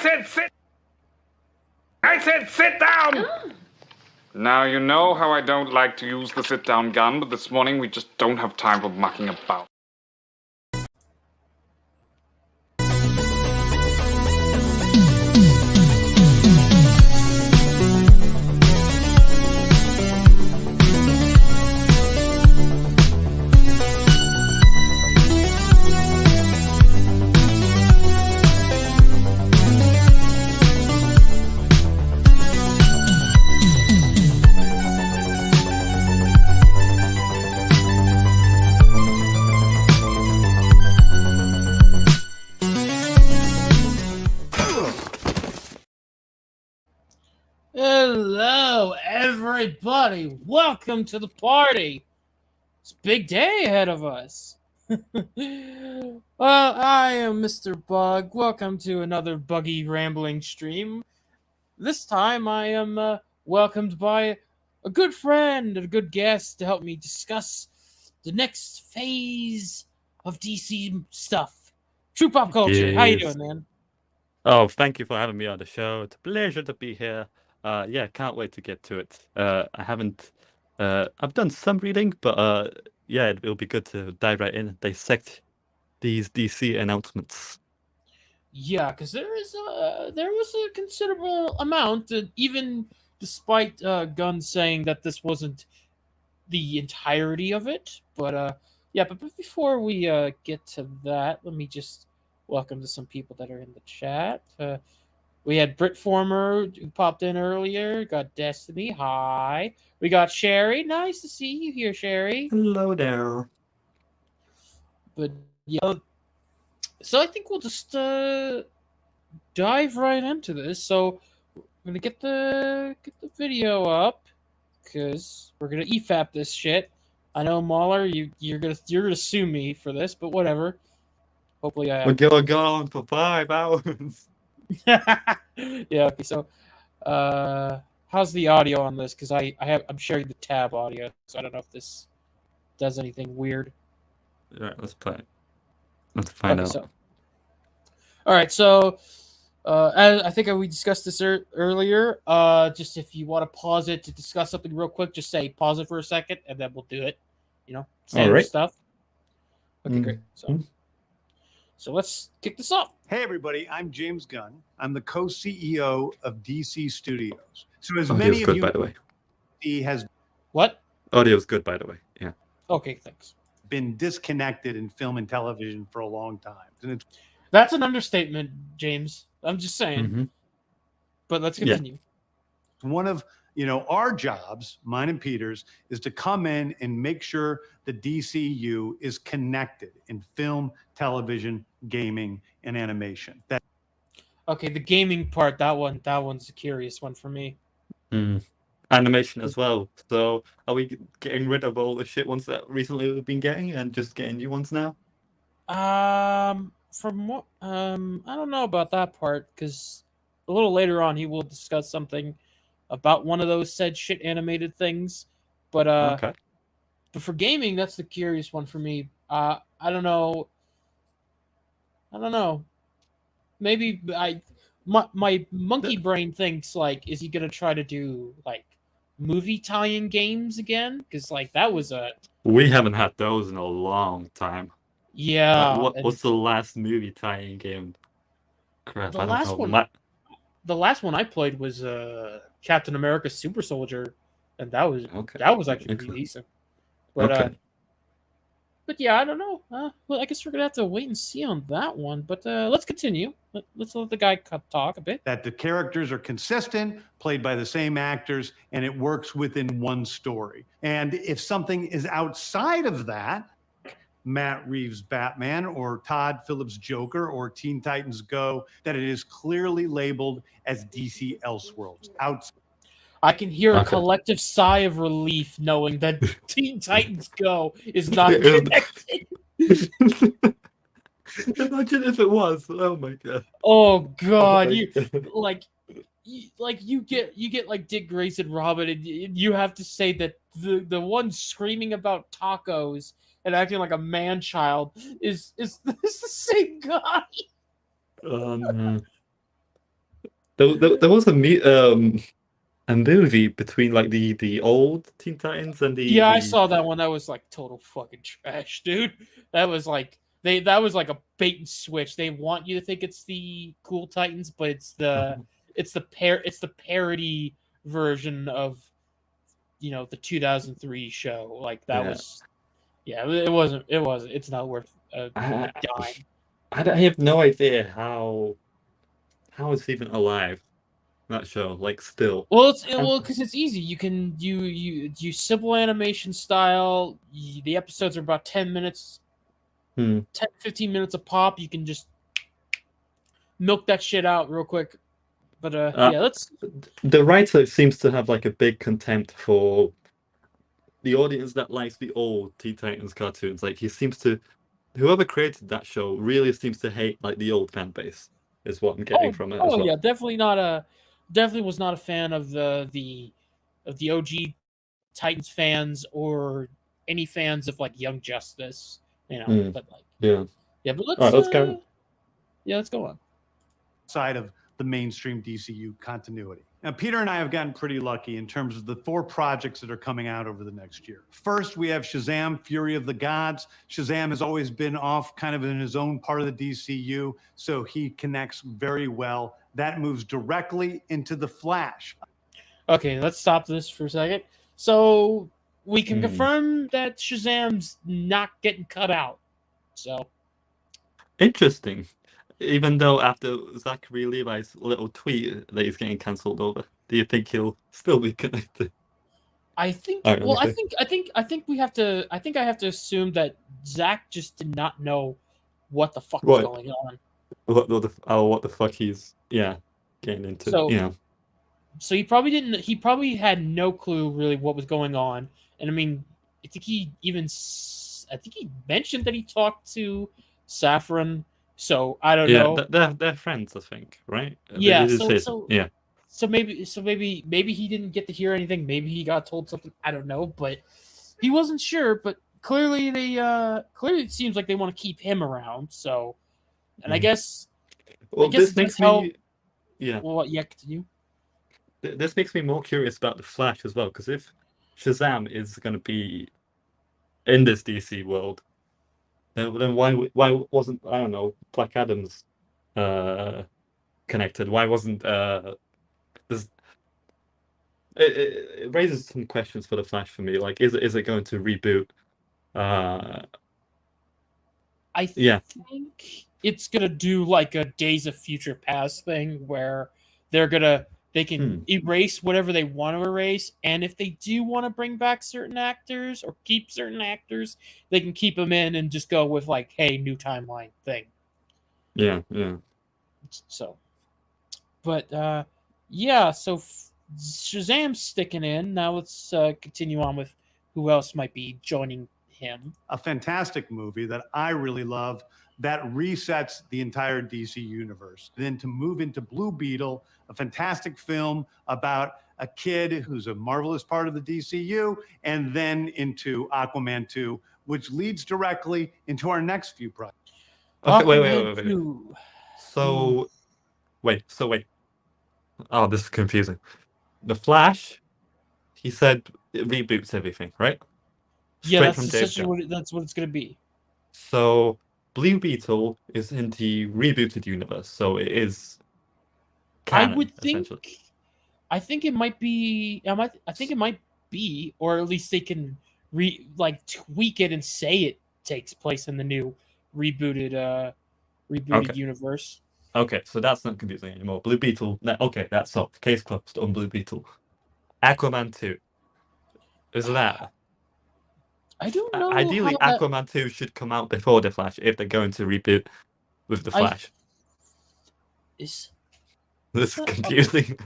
said sit! I said sit down! Oh. Now, you know how I don't like to use the sit-down gun, but this morning we just don't have time for mucking about. Hello, everybody. Welcome to the party. It's a big day ahead of us. Well, I am Mr. Bug. Welcome to another Buggy Rambling stream. This time I am welcomed by a good friend and a good guest to help me discuss the next phase of DC stuff. Truepopculture. How you doing, man? Oh, thank you for having me on the show. It's a pleasure to be here. Yeah, can't wait to get to it. I've done some reading, but yeah, it'll be good to dive right in and dissect these DC announcements. Yeah, because there was a considerable amount, even despite Gunn saying that this wasn't the entirety of it. But yeah, but before we get to that, let me just welcome to some people that are in the chat. We had Britt Former who popped in earlier. Got Destiny. Hi. We got Sherry. Nice to see you here, Sherry. Hello there. But yeah, so I think we'll just dive right into this. So I'm gonna get the video up because we're gonna EFAP this shit. I know Mahler, you're gonna sue me for this, but whatever. Hopefully I. We're gonna go on for 5 hours. Yeah. Okay. So, how's the audio on this? Because I'm sharing the tab audio, so I don't know if this does anything weird. All right, let's play it. Let's find out. So, all right. So, as I think we discussed this earlier. Just if you want to pause it to discuss something real quick, just say pause it for a second, and then we'll do it. You know, standard right. stuff. Okay, great. So let's kick this off. Hey, everybody, I'm James Gunn. I'm the co-CEO of DC Studios. So as Audio's many of good, you by the way. he has What? Audio's good, by the way. Yeah. Okay, thanks. been disconnected in film and television for a long time. And That's an understatement, James. I'm just saying. Mhm. But let's continue. one of our jobs, mine and Peter's, is to come in and make sure the DCU is connected in film, television, gaming, and animation. Okay, the gaming part, that one's a curious one for me. Animation as well. So are we getting rid of all the shit ones that recently we've been getting and just getting new ones now? From what I don't know about that part, because a little later on he will discuss something about one of those said shit animated things. But Okay. but for gaming, that's the curious one for me. I don't know. Maybe my monkey brain thinks, like, is he gonna try to do like movie tie-in games again? Because like that was a We haven't had those in a long time. yeah. What's the last movie tie-in game? Crap, The I don't last know. one- The last one I played was Captain America Super Soldier, and that was actually pretty decent. But but yeah, I don't know. Well, I guess we're gonna have to wait and see on that one. But let's continue. Let's let the guy talk a bit. That the characters are consistent, played by the same actors, and it works within one story. And if something is outside of that, Matt Reeves' Batman or Todd Phillips' Joker or Teen Titans Go, that it is clearly labeled as DC Elseworlds. I can hear a collective sigh of relief knowing that Teen Titans Go is not connected. Imagine if it was. Oh my god. Oh god, my you God. you get like Dick Grayson Robin, and you have to say that the one screaming about tacos and acting like a man child is the same guy. There was a movie between like the old Teen Titans and Yeah, I the saw that one. That was like total fucking trash, dude. That was like that was like a bait and switch. They want you to think it's the Cool Titans, but it's the parody version of the 2003 show. Like that yeah. was it wasn't it's not worth a I, dime. I have no idea how it's even alive, that show, like still. Well, because it's easy. You can you simple animation style. The episodes are about 10 minutes, Hmm. 15 minutes a pop. You can just milk that shit out real quick. But yeah, let's. The writer seems to have like a big contempt for the audience that likes the old Teen Titans cartoons. Like whoever created that show really seems to hate like the old fan base, is what I'm getting from it as well. Yeah, definitely was not a fan of the OG Titans fans or any fans of like Young Justice. But like Yeah. but let's All right, let's go. Yeah, let's go on. Side of the mainstream DCU continuity. Now, Peter and I have gotten pretty lucky in terms of the 4 projects that are coming out over the next year. First, we have Shazam, Fury of the Gods. Shazam has always been off kind of in his own part of the DCU, so he connects very well. That moves directly into The Flash. Okay, let's stop this for a second. So we can confirm that Shazam's not getting cut out. So interesting. Even though after Zachary Levi's little tweet that he's getting cancelled over, do you think he'll still be connected? I think. Right, well, I think we have to. I think I have to assume that Zach just did not know what the fuck was going on. What the fuck he's getting into. So he probably didn't. He probably had no clue really what was going on. And I mean, I think he mentioned that he talked to Saffron. So I don't know. They're friends, I think, right? Yeah. Yeah. So maybe he didn't get to hear anything. Maybe he got told something. I don't know, but he wasn't sure. But clearly it seems like they want to keep him around. So, and I guess. Well, this makes me. Yeah. Well, yeah. Continue. This makes me more curious about the Flash as well, because if Shazam is going to be in this DC world, then why wasn't, I don't know, Black Adam's connected? Why wasn't this? It raises some questions for the Flash for me. Like, is it going to reboot? I think it's gonna do like a Days of Future Past thing where they can erase whatever they want to erase, and if they do want to bring back certain actors or keep certain actors, they can keep them in and just go with like, hey, new timeline thing. Yeah. So, but so Shazam's sticking in. Now let's continue on with who else might be joining him. A fantastic movie that I really love that resets the entire DC universe. Then to move into Blue Beetle, a fantastic film about a kid who's a marvelous part of the DCU, and then into Aquaman 2, which leads directly into our next few projects. Okay, wait. So, wait. Oh, this is confusing. The Flash, he said it reboots everything, right? Straight from that's what it's going to be. So, Blue Beetle is in the rebooted universe, so it is canon, I would think. I think it might be. I think it might be, or at least they can tweak it and say it takes place in the new rebooted universe. Okay, so that's not confusing anymore. Blue Beetle. Okay, that's solved. Case closed on Blue Beetle. Aquaman 2. Is that? I don't know. Ideally, Aquaman 2 should come out before The Flash if they're going to reboot with The Flash. This is confusing.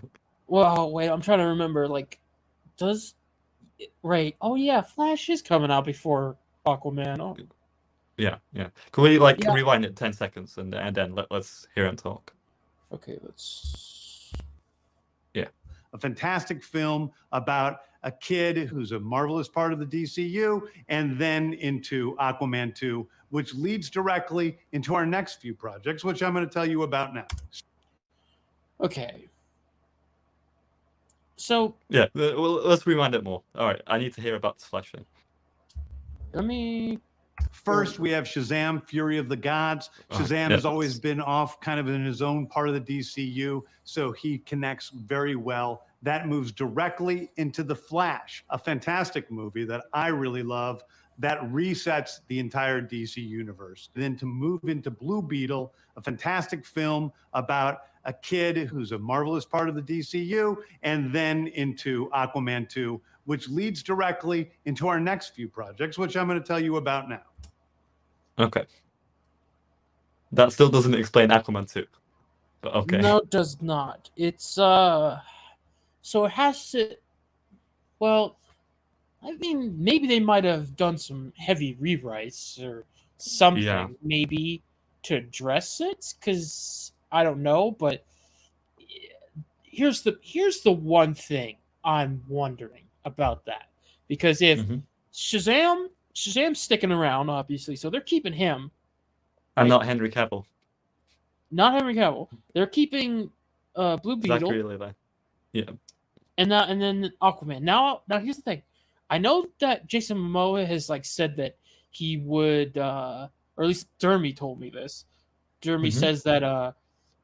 Well, wait, I'm trying to remember. Right? Oh yeah, Flash is coming out before Aquaman. Oh. Yeah. Can we rewind it 10 seconds and then let's hear him talk? Okay, let's. Yeah. A fantastic film about a kid who's a marvelous part of the DCU, and then into Aquaman 2, which leads directly into our next few projects, which I'm going to tell you about now. Okay. So Yeah, well, let's rewind it more. All right, I need to hear about this Flash thing. let me. First, we have Shazam, Fury of the Gods. Shazam has always been off kind of in his own part of the DCU, so he connects very well. That moves directly into The Flash, a fantastic movie that I really love that resets the entire DC universe. Then to move into Blue Beetle, a fantastic film about a kid who's a marvelous part of the DCU, and then into Aquaman 2, which leads directly into our next few projects, which I'm going to tell you about now. Okay. That still doesn't explain Aquaman 2. But okay. No, it does not. It's so it has to. Well, I mean, maybe they might have done some heavy rewrites or something, maybe to address it. Because I don't know, but here's the one thing I'm wondering about that. Because if Shazam's sticking around, obviously, so they're keeping him. And not Henry Cavill. Not Henry Cavill. They're keeping Blue Beetle. Zachary Levi. Yeah. And then Aquaman. Now here's the thing. I know that Jason Momoa has said that he would, or at least Dermy told me this. Dermy says that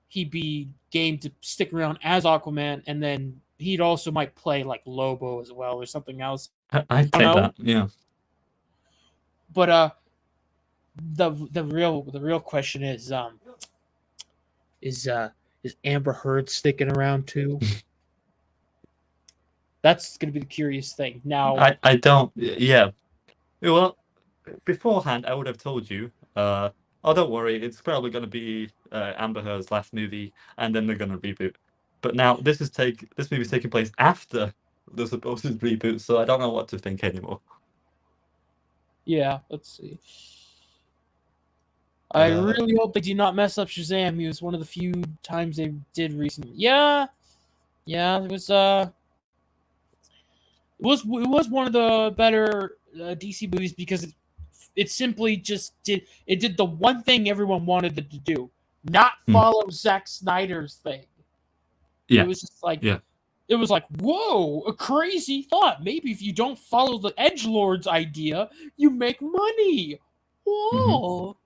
he'd be game to stick around as Aquaman, and then he'd also might play Lobo as well or something else. I'd take that. Yeah. But the real question is Amber Heard sticking around too? That's going to be the curious thing. Now, I don't. Yeah. Well, beforehand, I would have told you. Oh, don't worry. It's probably going to be Amber Heard's last movie, and then they're going to reboot. But now this movie's taking place after the supposed reboot, so I don't know what to think anymore. Yeah. Let's see. I really hope they do not mess up Shazam. He was one of the few times they did recently. Yeah. It was one of the better DC movies because it simply just did the one thing everyone wanted it to do, not follow Zack Snyder's thing. Yeah. It was just it was whoa, a crazy thought. Maybe if you don't follow the Edgelord's idea, you make money. Whoa.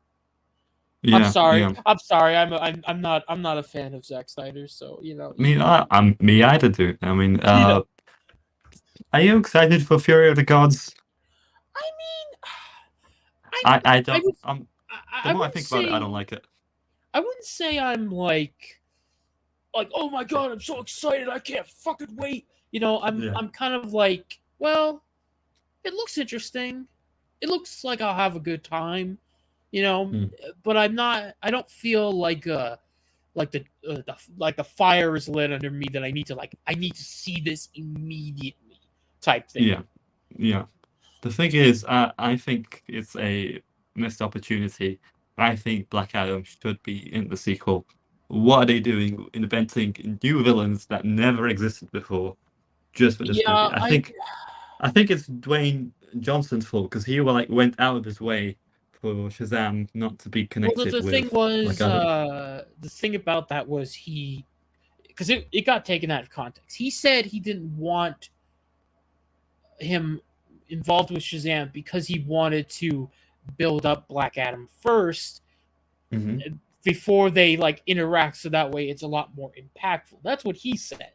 Yeah, I'm sorry. yeah. I'm sorry. I'm not a fan of Zack Snyder, so I'm me either, dude. I mean, are you excited for Fury of the Gods? I mean, I don't. The more I think about it, I don't like it. I wouldn't say I'm like, oh my god, I'm so excited, I can't fucking wait. I'm kind of like, well, it looks interesting. It looks like I'll have a good time, but I'm not. I don't feel like the fire is lit under me that I need to see this immediately type thing. Yeah. The thing is, I think it's a missed opportunity. I think Black Adam should be in the sequel. What are they doing, inventing new villains that never existed before, just for this movie? I think it's Dwayne Johnson's fault because he went out of his way for Shazam not to be connected with. Well, the thing about that was because it got taken out of context. He said he didn't want him involved with Shazam because he wanted to build up Black Adam first before they interact, so that way it's a lot more impactful. That's what he said.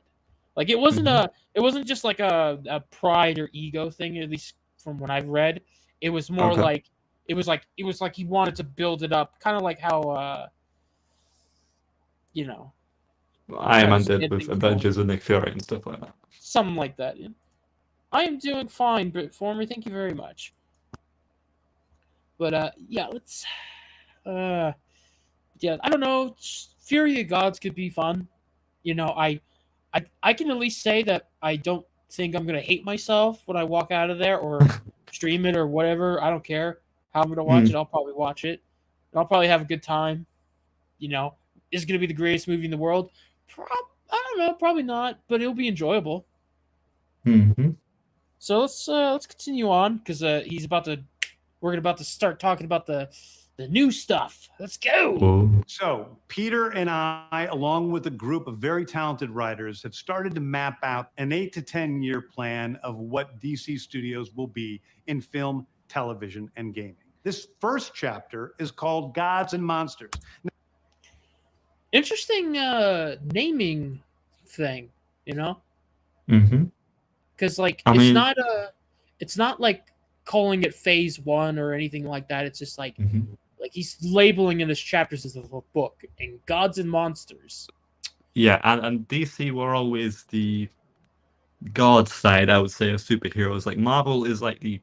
It wasn't just a pride or ego thing, at least from what I've read. It was more it was like he wanted to build it up, kind of like how Iron Man did with Avengers and Nick Fury and stuff like that. Something like that. Yeah. I am doing fine, but for me, thank you very much. But let's I don't know. Fury of Gods could be fun. I can at least say that I don't think I'm gonna hate myself when I walk out of there or stream it or whatever. I don't care how I'm gonna watch it. I'll probably watch it. I'll probably have a good time. Is it gonna be the greatest movie in the world? I don't know. Probably not, but it'll be enjoyable. So let's continue on because we're about to start talking about the the new stuff. Let's go. Oh. So, Peter and I, along with a group of very talented writers, have started to map out an 8 to 10 year plan of what DC Studios will be in film, television, and gaming. This first chapter is called Gods and Monsters. Interesting naming thing, you know? Mm-hmm. Because like I mean- it's not like calling it phase 1 or anything like that. It's just like Mm-hmm. like he's labeling in this chapters as a book and Gods and Monsters. Yeah, and DC were always the god side, I would say, of superheroes. Like Marvel is like the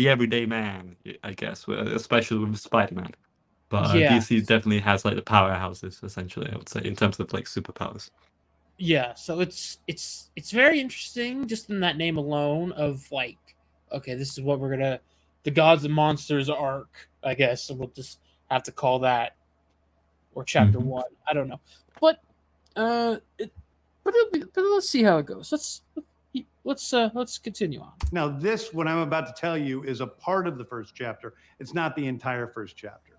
everyday man, I guess, especially with Spider-Man. But Yeah. DC definitely has like the powerhouses, essentially, I would say, in terms of like superpowers. Yeah, so it's very interesting just in that name alone of like, okay, this is what we're gonna the Gods and Monsters arc, I guess. So we'll just have to call that or chapter Mhm. 1. I don't know. But but let's see how it goes. Let's continue on. Now, this, what I'm about to tell you, is a part of the first chapter. It's not the entire first chapter.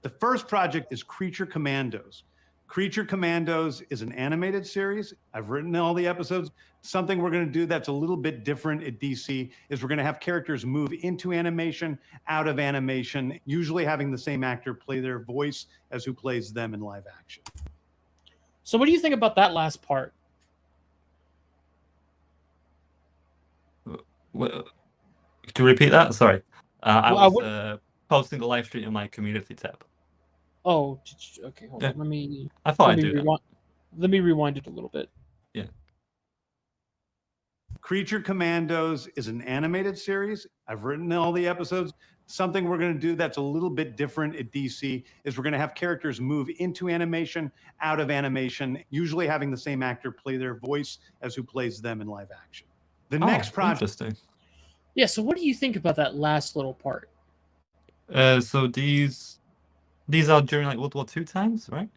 The first project is Creature Commandos. Creature Commandos is an animated series. I've written all the episodes. Something we're going to do that's a little bit different at DC is we're going to have characters move into animation, out of animation, usually having the same actor play their voice as who plays them in live action. So what do you think about that last part? Well, could you repeat that? Sorry. I Well, I was posting the live stream in my community tab. Oh, okay, hold Yeah. on. I thought Let I'd me do that. rewind. Let me rewind it a little bit. Yeah. Creature Commandos is an animated series. I've written all the episodes. Something we're going to do that's a little bit different at DC is we're going to have characters move into animation, out of animation, usually having the same actor play their voice as who plays them in live action. The next project. Interesting. Yeah, so what do you think about that last little part? So these are during like World War II times, right?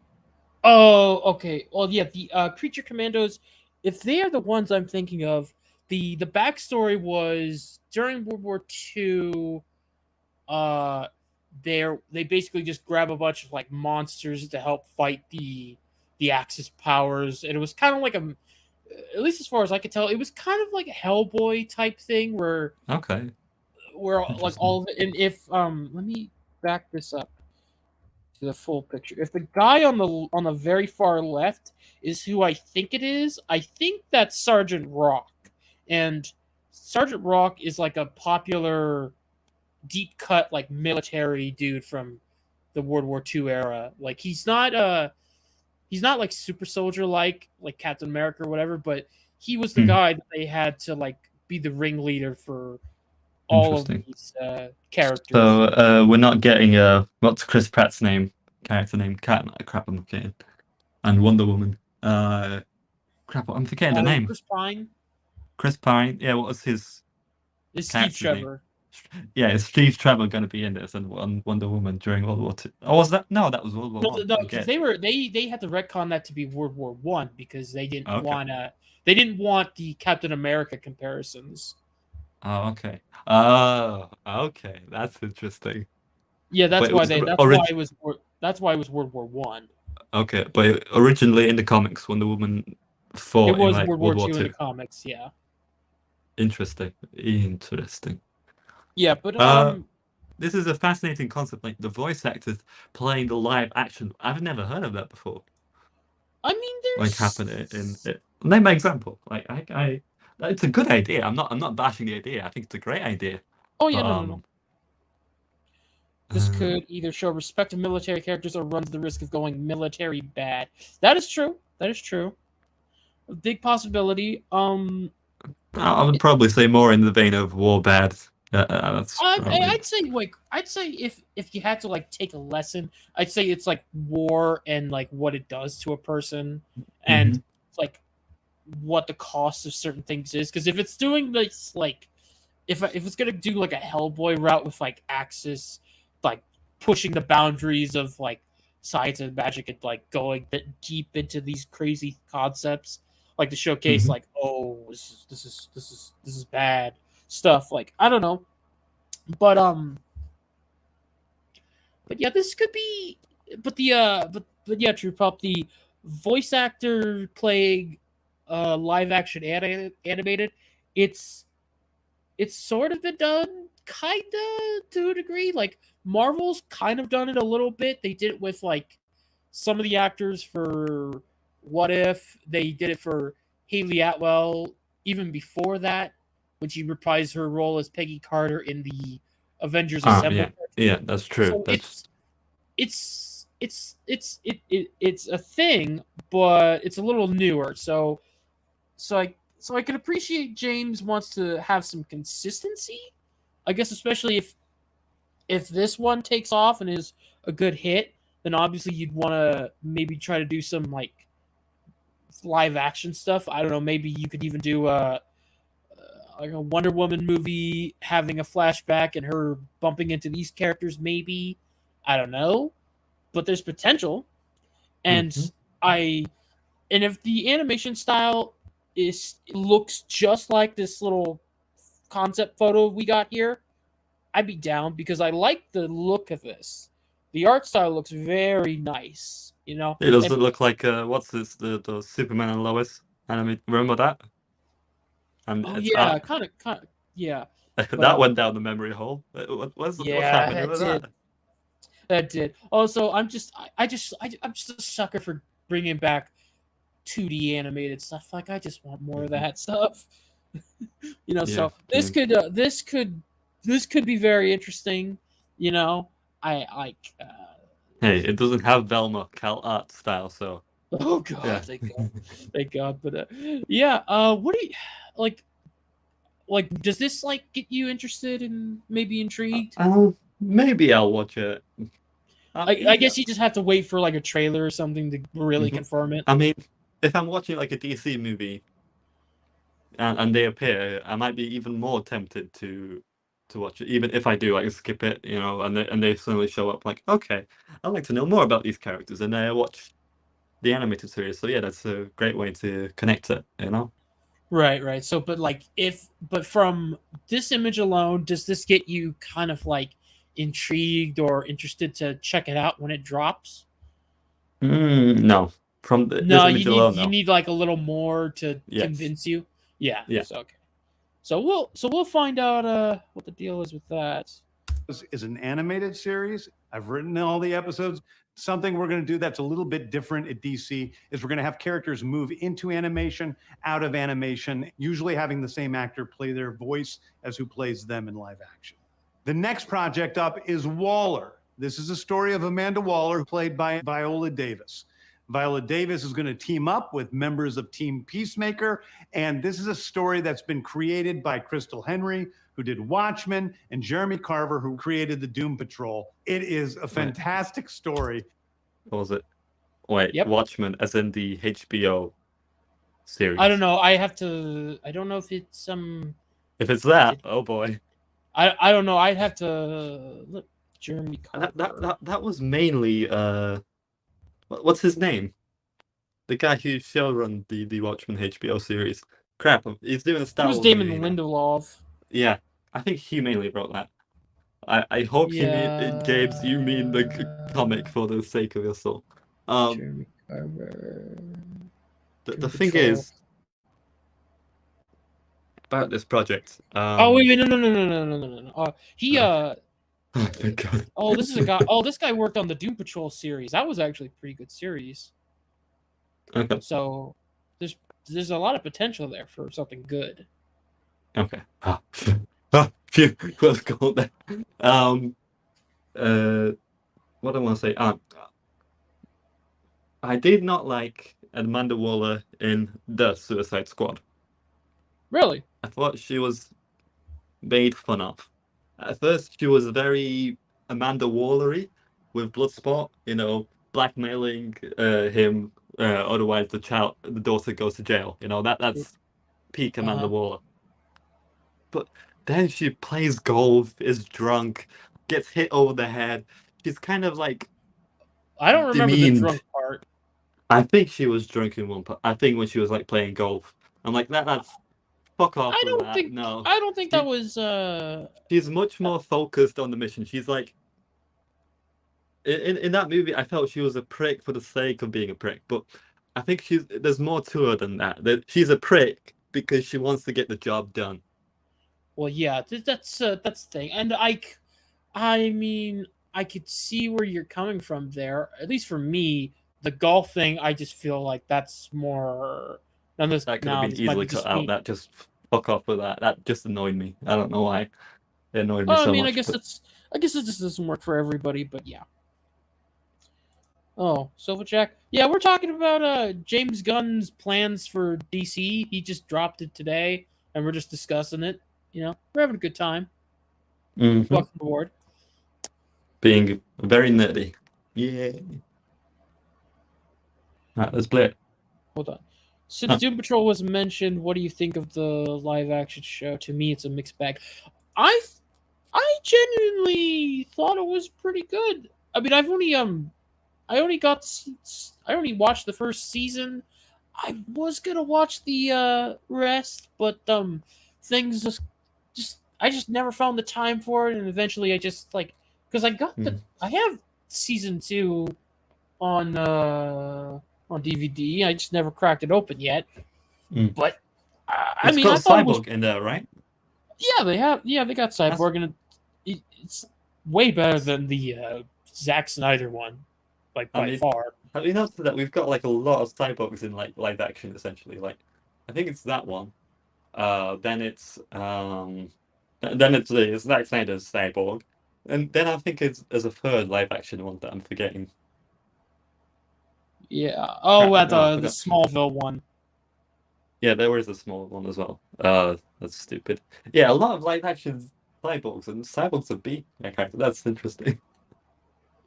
Oh, okay. Well, yeah, the Creature Commandos, if they are the ones I'm thinking of, the backstory was during World War II. They basically just grab a bunch of like monsters to help fight the Axis powers, and it was kind of like at least as far as I could tell, it was kind of like a Hellboy type thing where Okay. like Interesting. all of it. And if let me back this up to the full picture. If the guy on the very far left is who I think it is, I think that's Sergeant Rock. And Sergeant Rock is like a popular deep cut like military dude from the World War II era. Like he's not like super soldier like Captain America or whatever, but he was the guy that they had to like be the ringleader for all of these characters. So we're not getting what's Chris Pratt's character name? Crap, I'm forgetting. And Wonder Woman. Crap, I'm forgetting the name. Chris Pine. Chris Pine. Yeah, what was his? Is Steve character's name? Trevor. Yeah, is Steve Trevor going to be in this and Wonder Woman during World War II? Oh, was that? No, that was World War One. No, because they had to retcon that to be World War One because they didn't want the Captain America comparisons. Oh, okay. Oh, okay. That's interesting. Yeah, that's But it why was they. That's why it was World War One. Okay, but originally in the comics, Wonder Woman fought It was in like World War War II in II. the comics. Yeah. Interesting. Yeah, but this is a fascinating concept, like the voice actors playing the live action. I've never heard of that before. I mean, there's Like happen in name an example. Like I it's a good idea. I'm not bashing the idea. I think it's a great idea. Oh yeah, But, no. This could either show respect to military characters or runs the risk of going military bad. That is true. A big possibility. I would probably say more in the vein of war bad. That's probably... I'd say if you had to like take a lesson, I'd say it's like war and like what it does to a person and like what the cost of certain things is. Because if it's doing this like if it's gonna do like a Hellboy route with like Axis, like pushing the boundaries of like science and magic and like going deep into these crazy concepts, like to showcase like, oh, this is bad stuff. Like I don't know, but But yeah, this could be. But but yeah, True Pop, the voice actor playing live action animated, it's sort of been done kinda to a degree. Like Marvel's kind of done it a little bit. They did it with like some of the actors for What If. They did it for Haley Atwell even before that, when she reprised her role as Peggy Carter in the Avengers Assemble. Yeah, that's true. So That's it's a thing, but it's a little newer. So I can appreciate James wants to have some consistency. I guess especially if this one takes off and is a good hit, then obviously you'd want to maybe try to do some like live action stuff. I don't know. Maybe you could even do like a Wonder Woman movie having a flashback and her bumping into these characters. Maybe, I don't know, but there's potential. And Mhm. and if the animation style looks just like this little concept photo we got here, I'd be down because I like the look of this. The art style looks very nice, you know. It doesn't And look like what's this the Superman and Lois anime. Remember that? And oh it's yeah, kind of, yeah. But that went down the memory hole. What's yeah, happening with that? that did. Also, I'm just a sucker for bringing back 2D animated stuff. Like I just want more of that stuff. You know, Yeah, so this could be very interesting. You know, I like. hey, it doesn't have Velma Cal art style, so Oh God, yeah. thank God. But yeah, what do you like? Like, does this like get you interested and maybe intrigued? Maybe I'll watch it. I Yeah. guess you just have to wait for like a trailer or something to really Mhm. confirm it. I mean, if I'm watching like a DC movie and they appear, I might be even more tempted to watch it, even if I do like skip it, you know, and they suddenly show up like, okay, I'd like to know more about these characters, and I watch the animated series. So yeah, that's a great way to connect it, you know. Right, right. So, but from this image alone, does this get you kind of like intrigued or interested to check it out when it drops? No, from this No, image alone, you no. need like a little more to Yes, convince you. Yeah. yeah. So okay. So we'll find out what the deal is with that. Is an animated series. I've written all the episodes. Something we're going to do that's a little bit different at DC is we're going to have characters move into animation, out of animation, usually having the same actor play their voice as who plays them in live action. The next project up is Waller. This is a story of Amanda Waller, played by Viola Davis. Viola Davis is going to team up with members of Team Peacemaker, and this is a story that's been created by Crystal Henry, who did Watchmen, and Jeremy Carver, who created the Doom Patrol. It is a fantastic story. What was it? Wait, Yep. Watchmen, as in the HBO series. I don't know. I don't know if it's If it's that, oh boy. I don't know. I'd have to look. Jeremy Carver. That was mainly what's his name? The guy who showrun the Watchmen HBO series. Crap, he's doing a It Star was Wars Damon movie now. Lindelof. Yeah, I think he mainly wrote that. I hope Gabe's, you mean the comic for the sake of your soul. Jeremy Carver. The thing is about this project. Oh wait, no. He oh my God. Oh, this is a guy. Oh, this guy worked on the Doom Patrol series. That was actually a pretty good series. Okay. So there's a lot of potential there for something good. Okay. Phew. Let's go there. What I want to say. I did not like Amanda Waller in The Suicide Squad. Really? I thought she was made fun of. At first, she was very Amanda Wallery with Bloodsport, you know, blackmailing him. Otherwise, the daughter goes to jail. You know, that's peak Amanda Waller. But then she plays golf, is drunk, gets hit over the head. She's kind of like. I don't remember the drunk part. I think she was drunk in one part. I think when she was like playing golf. I'm like that's fuck off. I don't think that was. She's much more focused on the mission. She's like in that movie, I felt she was a prick for the sake of being a prick, but I think there's more to her than that. That she's a prick because she wants to get the job done. Well, yeah, that's the thing, and I mean, I could see where you're coming from there. At least for me, the golf thing, I just feel like that's more. Now this That could have now been this might be easily cut just out. me. That just fuck off with that. That just annoyed me. I don't know why it annoyed me Oh, I so mean, much. But I guess it just doesn't work for everybody, but yeah. Oh, Silverjack. Yeah, we're talking about James Gunn's plans for DC. He just dropped it today, and we're just discussing it. You know, we're having a good time. Mhm. Welcome aboard. Being very nerdy. Yeah. Right, let's play it. Hold on. Since Huh. Doom Patrol was mentioned, what do you think of the live action show? To me, it's a mixed bag. I genuinely thought it was pretty good. I mean, I only watched the first season. I was gonna watch the rest, but things just I just never found the time for it, and eventually I just because I have season 2 on DVD. I just never cracked it open yet. But I It's mean, I got thought it was Cyborg in there, right? they got Cyborg, and it's way better than the Zack Snyder one, like I by mean, far. have you noticed that we've got like a lot of cyborgs in like live action essentially? Like, I think it's that one. Then it's the Zack Snyder's Cyborg, and then I think there's a third live action one that I'm forgetting. Yeah. Oh, Crap, at no, I the forgot. Smallville one. Yeah, there is a small one as well. That's stupid. Yeah, a lot of live action cyborgs, and cyborgs are B. Okay, that's interesting.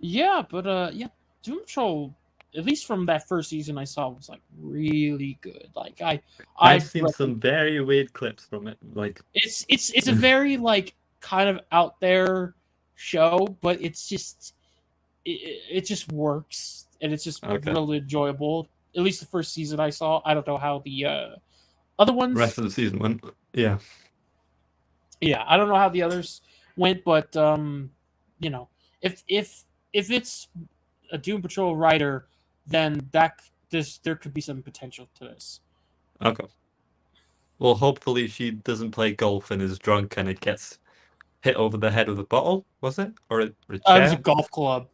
Yeah, but yeah, Doom Patrol, at least from that first season I saw, was like really good. Like I've I've seen some very weird clips from it. Like, it's a very like kind of out there show, but it's just it just works, and it's just okay, really enjoyable. At least the first season I saw. I don't know how the other ones. rest of the season went. Yeah. Yeah, I don't know how the others went, but you know, if it's a Doom Patrol writer, then there could be some potential to this. Okay. Well, hopefully she doesn't play golf and is drunk and it gets hit over the head with a bottle, was it? Or a It was a chair? golf club.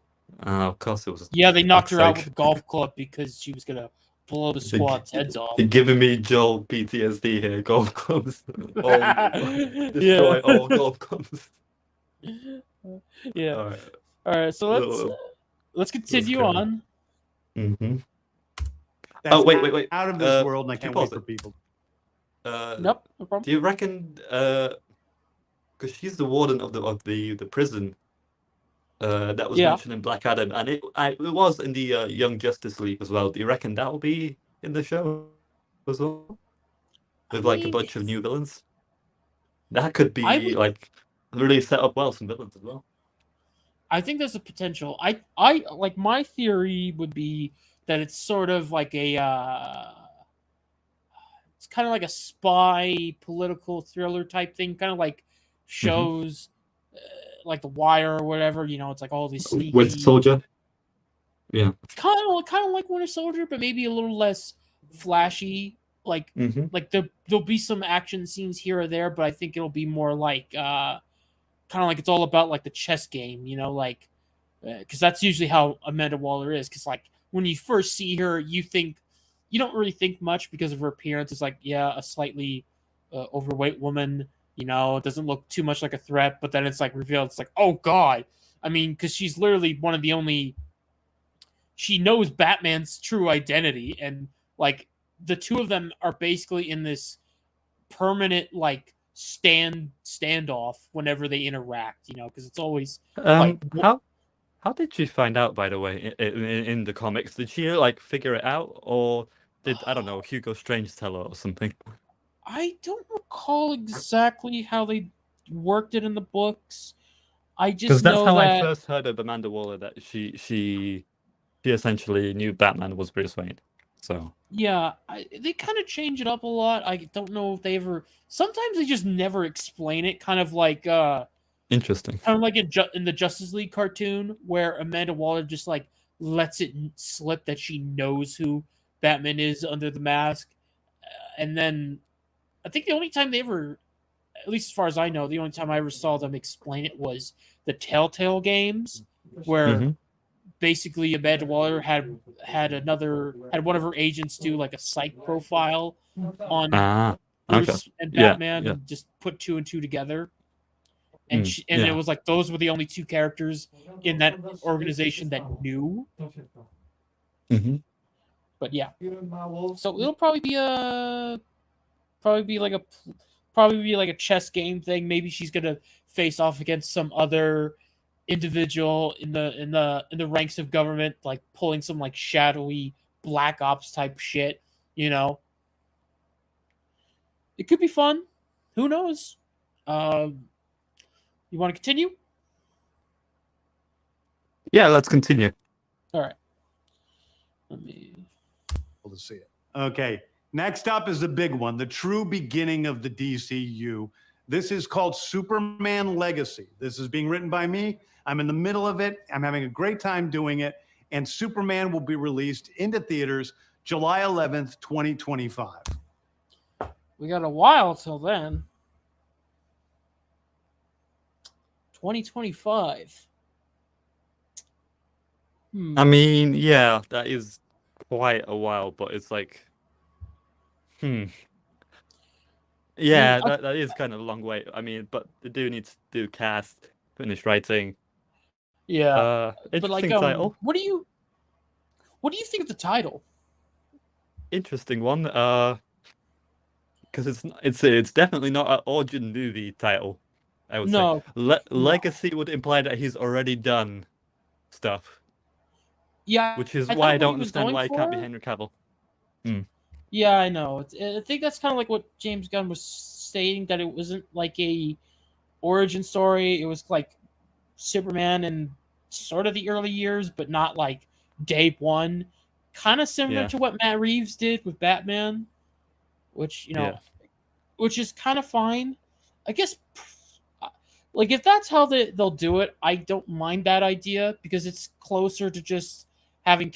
Oh, of course it was. Yeah, they knocked her out Fuck's with a sake. golf club because she was gonna blow the squad's heads off. You're giving me Joel PTSD here. Golf clubs. Yeah. Destroy all golf clubs. Yeah. All right. All right. So let's continue go. on. Mm-hmm. That's Oh, wait. out of this world, and I can you can't wait pause for it? people. Nope, no problem. Do you reckon? Because she's the warden of the prison. That was mentioned in Black Adam, and it was in the Young Justice League as well. Do you reckon that will be in the show as well, with like a bunch of new villains? That could be like really set up well some villains as well. I think there's a potential. I like my theory would be that it's sort of like a it's kind of like a spy political thriller type thing, kind of like shows like The Wire or whatever. You know, it's like all these sneaky Winter Soldier. Yeah. kind of like Winter Soldier, but maybe a little less flashy. Like there'll be some action scenes here or there, but I think it'll be more like kind of like it's all about like the chess game, you know, like because that's usually how Amanda Waller is. Because like when you first see her, you don't really think much because of her appearance. It's like, yeah, a slightly overweight woman, you know, doesn't look too much like a threat. But then it's like revealed, it's like, oh god, I mean, because she's literally one of the only. She knows Batman's true identity, and like the two of them are basically in this permanent like standoff whenever they interact, you know, because it's always like how did she find out, by the way, in the comics? Did she like figure it out, or did I don't know, Hugo Strange tell her or something? I don't recall exactly how they worked it in the books. I just that's know how that I first heard of Amanda Waller, that she essentially knew Batman was Bruce Wayne. So yeah, they kind of change it up a lot. I don't know if they ever. Sometimes they just never explain it. Kind of like yeah, Interesting. Kind of like in the Justice League cartoon, where Amanda Waller just like lets it slip that she knows who Batman is under the mask, and then I think the only time they ever, at least as far as I know, the only time I ever saw them explain it was the Telltale games, where hmm basically Amanda Waller had one of her agents do like a psych profile on Ah, okay. Bruce and Yeah, Batman, yeah. and just put two and two together. And Mm, it yeah. was like those were the only two characters in that organization that knew. hmm But yeah, so it'll probably be like a chess game thing. Maybe she's gonna face off against some other individual in the ranks of government, like pulling some like shadowy black ops type shit. You know, it could be fun. Who knows? You want to continue? Yeah, let's continue. All right. Let me. To see it. Okay. Next up is the big one, the true beginning of the DCU. This is called Superman Legacy. This is being written by me. I'm in the middle of it. I'm having a great time doing it. And Superman will be released into theaters July 11th, 2025. We got a while till then. 2025. I mean, yeah, that is quite a while, but it's like, yeah, that is kind of a long way. I mean, but they do need to do cast, finish writing. Yeah, but Interesting like, title. what do you think of the title? Interesting one. Because it's definitely not an origin movie title. I would say Legacy would imply that he's already done stuff. Yeah, which is why I don't understand why it can't be Henry Cavill. Yeah, I know. I think that's kind of like what James Gunn was stating, that it wasn't like a origin story. It was like Superman in sort of the early years, but not like day one. Kind of similar to what Matt Reeves did with Batman, which which is kind of fine. I guess, like, if that's how they'll do it, I don't mind that idea, because it's closer to just having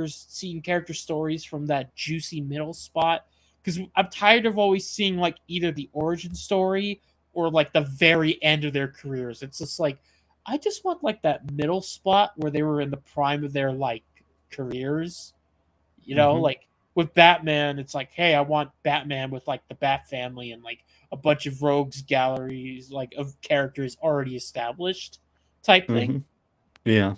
seeing character stories from that juicy middle spot. Because I'm tired of always seeing like either the origin story or like the very end of their careers. It's just like, I just want like that middle spot where they were in the prime of their like careers. You know, like with Batman, it's like, hey, I want Batman with like the Bat family and like a bunch of rogues galleries like of characters already established type thing. Yeah.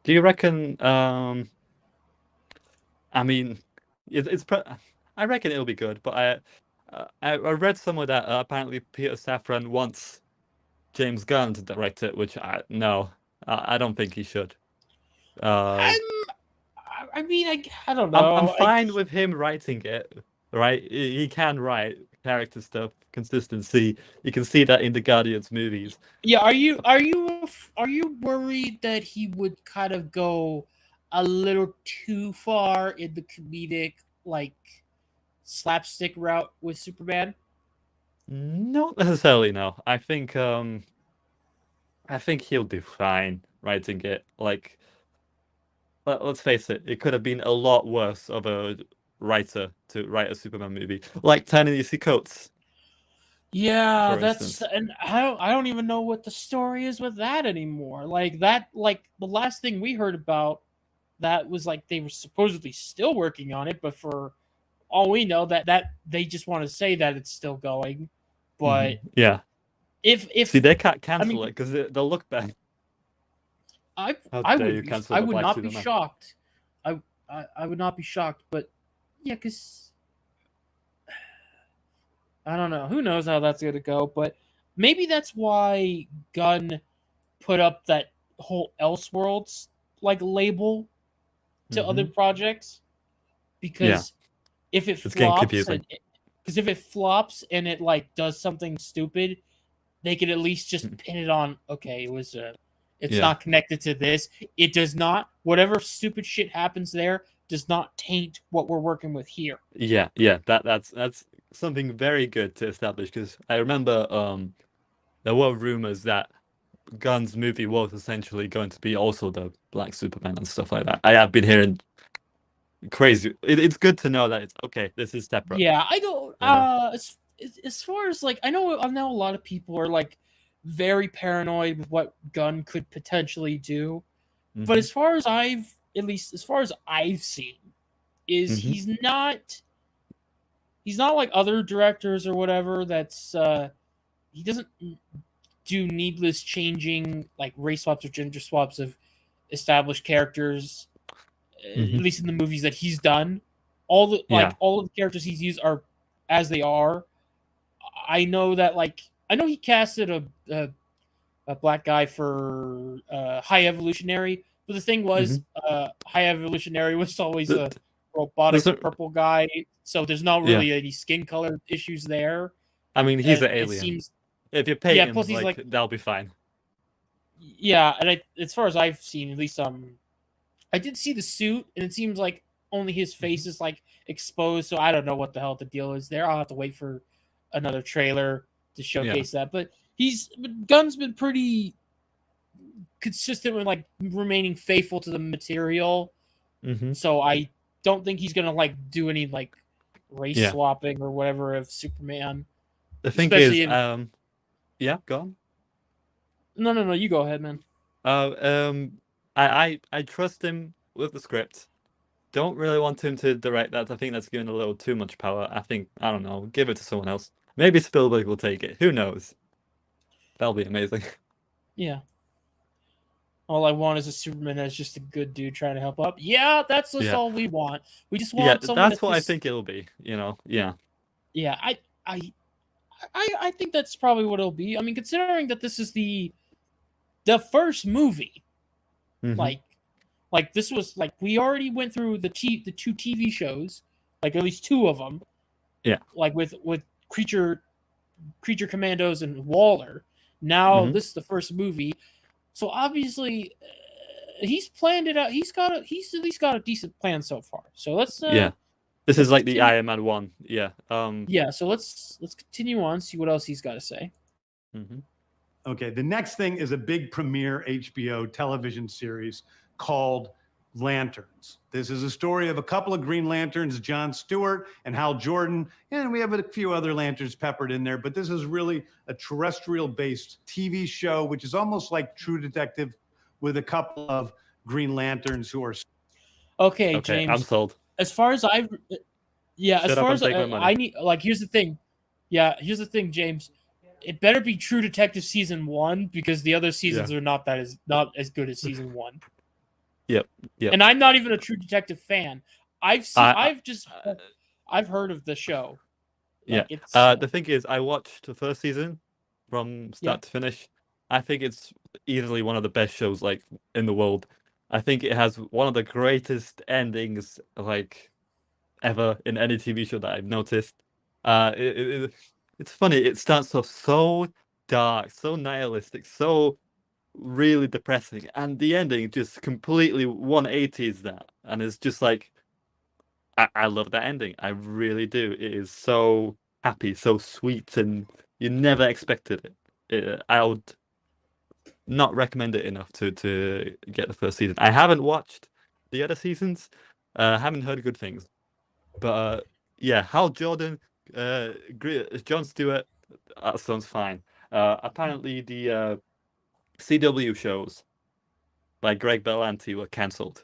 Do you reckon? I mean, I reckon it'll be good, but I read somewhere that apparently Peter Safran wants James Gunn to direct it, which I don't think he should. I mean, I don't know. I'm fine with him writing it, right? He can write character stuff, consistency. You can see that in the Guardians movies. Yeah, are you worried that he would kind of go a little too far in the comedic, like, slapstick route with Superman? Not necessarily, no. I think he'll do fine writing it. Like, let's face it, it could have been a lot worse of a writer to write a Superman movie, like Ta-Nehisi Coates. Yeah, and I don't even know what the story is with that anymore. Like the last thing we heard about that was like they were supposedly still working on it, but for all we know, that they just want to say that it's still going. But yeah, if see, they can't cancel it because they'll look bad. I would not be shocked. I would not be shocked, but yeah, because I don't know. Who knows how that's going to go, but maybe that's why Gunn put up that whole Elseworlds like label to other projects, because if it flops and it like does something stupid, they could at least just pin it on. Okay, it's not connected to this. It does not. Whatever stupid shit happens there does not taint what we're working with here. Yeah. That's something very good to establish, because I remember there were rumors that Gunn's movie was essentially going to be also the Black Superman and stuff like that. I have been hearing crazy. It's good to know that it's okay. This is separate. Yeah, I don't. You know? As far as like, I know a lot of people are like very paranoid with what Gunn could potentially do, but as far as as far as I've seen, is he's not like other directors or whatever. That's he doesn't do needless changing like race swaps or gender swaps of established characters. At least in the movies that he's done, all of the characters he's used are as they are. I know that I know he casted a black guy for High Evolutionary, but the thing was High Evolutionary was always a robotic purple guy, so there's not really any skin color issues there. I mean, he's an alien. If you pay him, he's that'll be fine. Yeah, and as far as I've seen, at least I did see the suit, and it seems like only his face is like exposed, so I don't know what the hell the deal is there. I'll have to wait for another trailer to showcase that. But Gunn's been pretty consistent with like remaining faithful to the material. So I don't think he's gonna like do any like race swapping or whatever of Superman. The thing is, yeah, go on. No, you go ahead, man. I trust him with the script. Don't really want him to direct that. I think that's giving a little too much power. I don't know, give it to someone else. Maybe Spielberg will take it. Who knows? That'll be amazing. Yeah. All I want is a Superman that's just a good dude trying to help up. Yeah, that's just all we want. We just want someone. That's what I think it'll be. You know. Yeah. Yeah, I think that's probably what it'll be. I mean, considering that this is the first movie, like this was like we already went through the two TV shows, like at least two of them. Yeah. Like with Creature Commandos and Waller. Now this is the first movie, so obviously he's planned it out. He's at least got a decent plan so far. So let's This is like the Iron Man 1. Yeah. Yeah. So let's continue on. See what else he's got to say. Okay. The next thing is a big premiere HBO television series called Lanterns. This is a story of a couple of Green Lanterns, John Stewart and Hal Jordan, and we have a few other lanterns peppered in there, but this is really a terrestrial-based TV show, which is almost like True Detective with a couple of Green Lanterns who are... Okay, James. I'm sold. As far as I need, like, here's the thing. Yeah, here's the thing, James. It better be True Detective season 1 because the other seasons are not as good as season 1. Yep. And I'm not even a True Detective fan. I've heard of the show. Like, the thing is, I watched the first season from start to finish. I think it's easily one of the best shows like in the world. I think it has one of the greatest endings like ever in any TV show that I've noticed. It's funny. It starts off so dark, so nihilistic, so really depressing, and the ending just completely 180s that, and it's just like I love that ending. I really do. It is so happy, so sweet, and you never expected it. I would not recommend it enough to get the first season. I haven't watched the other seasons. Haven't heard good things, but Hal Jordan, Jon Stewart, that sounds fine. Apparently the CW shows by Greg Berlanti were cancelled.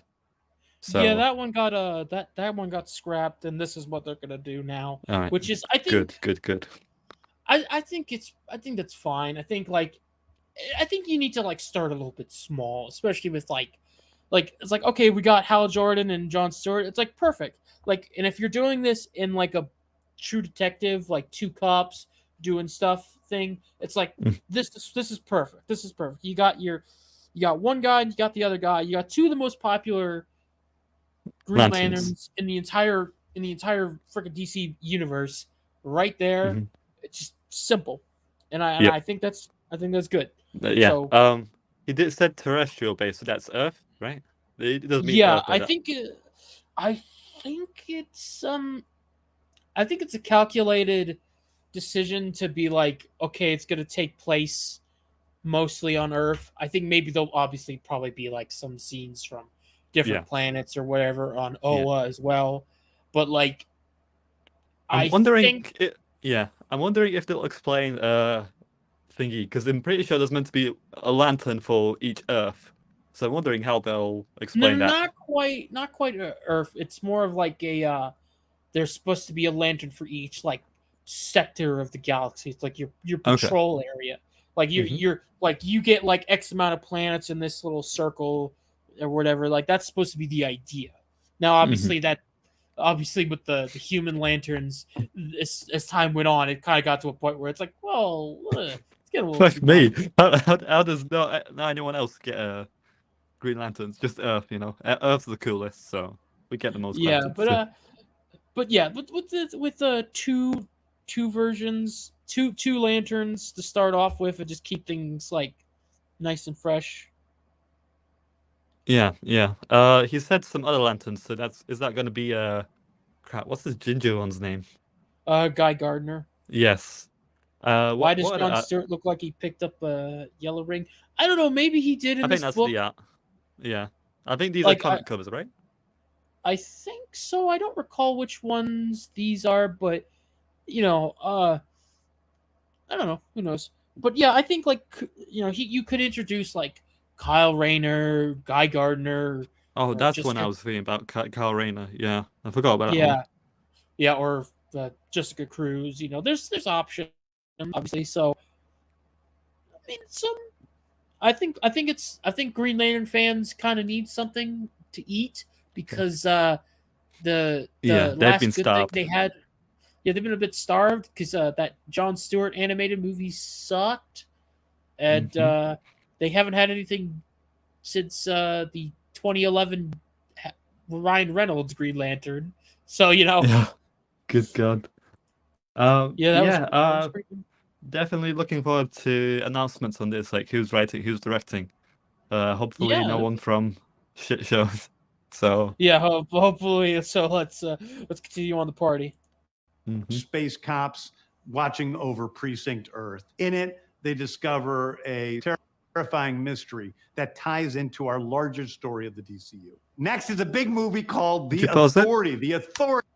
So yeah, that one got scrapped, and this is what they're gonna do now. Right. Which is, I think, good. I think that's fine. I think you need to like start a little bit small, especially with like it's like, okay, we got Hal Jordan and Jon Stewart. It's like perfect. Like, and if you're doing this in like a True Detective, like two cops doing stuff thing, it's like this is perfect. This is perfect. You got one guy, and you got the other guy. You got two of the most popular Green Lanterns in the entire freaking DC universe right there. It's just simple, and I think that's good. Yeah. So, he did said terrestrial based, so that's Earth, right? It doesn't mean Earth, I think it's I think it's a calculated decision to be like, okay, it's gonna take place mostly on Earth. I think maybe there'll obviously probably be like some scenes from different Yeah. planets or whatever on Yeah. Oa as well. But like, I'm I wondering. think I'm wondering if they'll explain thingy, because I'm pretty sure there's meant to be a lantern for each Earth. So I'm wondering how they'll no, explain that. not quite Earth. It's more of like a there's supposed to be a lantern for each like sector of the galaxy. It's like your patrol area. Like Mhm. you're like you get like X amount of planets in this little circle or whatever. Like that's supposed to be the idea. Now, obviously with the human lanterns, as time went on, it kind of got to a point where it's like, well, it's getting a little Like too me. much. How does no anyone else get Green Lanterns? Just Earth, you know. Earth's the coolest, so we get the most Yeah, lanterns. So. but yeah, with the two versions, two lanterns to start off with, and just keep things like nice and fresh. Yeah. He said some other lanterns, so is that going to be crap? What's this ginger one's name? Guy Gardner. Yes. Why does What? Jon Stewart look like he picked up a yellow ring? I don't know. Maybe he did in I think this that's book. the art. Yeah. I think these are Like comic covers, right? I think so. I don't recall which ones these are, but you know, I don't know. Who knows? But yeah, I think like you could introduce like Kyle Rayner, Guy Gardner, Oh, or that's when I Jessica. was thinking about Kyle Rayner. Yeah, I forgot about that one. Yeah, yeah, or Jessica Cruz. There's options obviously. So I mean, I think Green Lantern fans kind of need something to eat because the Yeah, they've been last good thing starved. they had. Yeah, they've been a bit starved because that Jon Stewart animated movie sucked, and they haven't had anything since the 2011 Ryan Reynolds Green Lantern. So Yeah. Good God. yeah, that was pretty good. Definitely looking forward to announcements on this, like who's writing, who's directing. Hopefully no Yeah, one from shit shows. So yeah. Hopefully, so let's continue on the party. Space cops watching over Precinct Earth. In it, they discover a terrifying mystery that ties into our larger story of the DCU. Next is a big movie called The Authority. The Authority.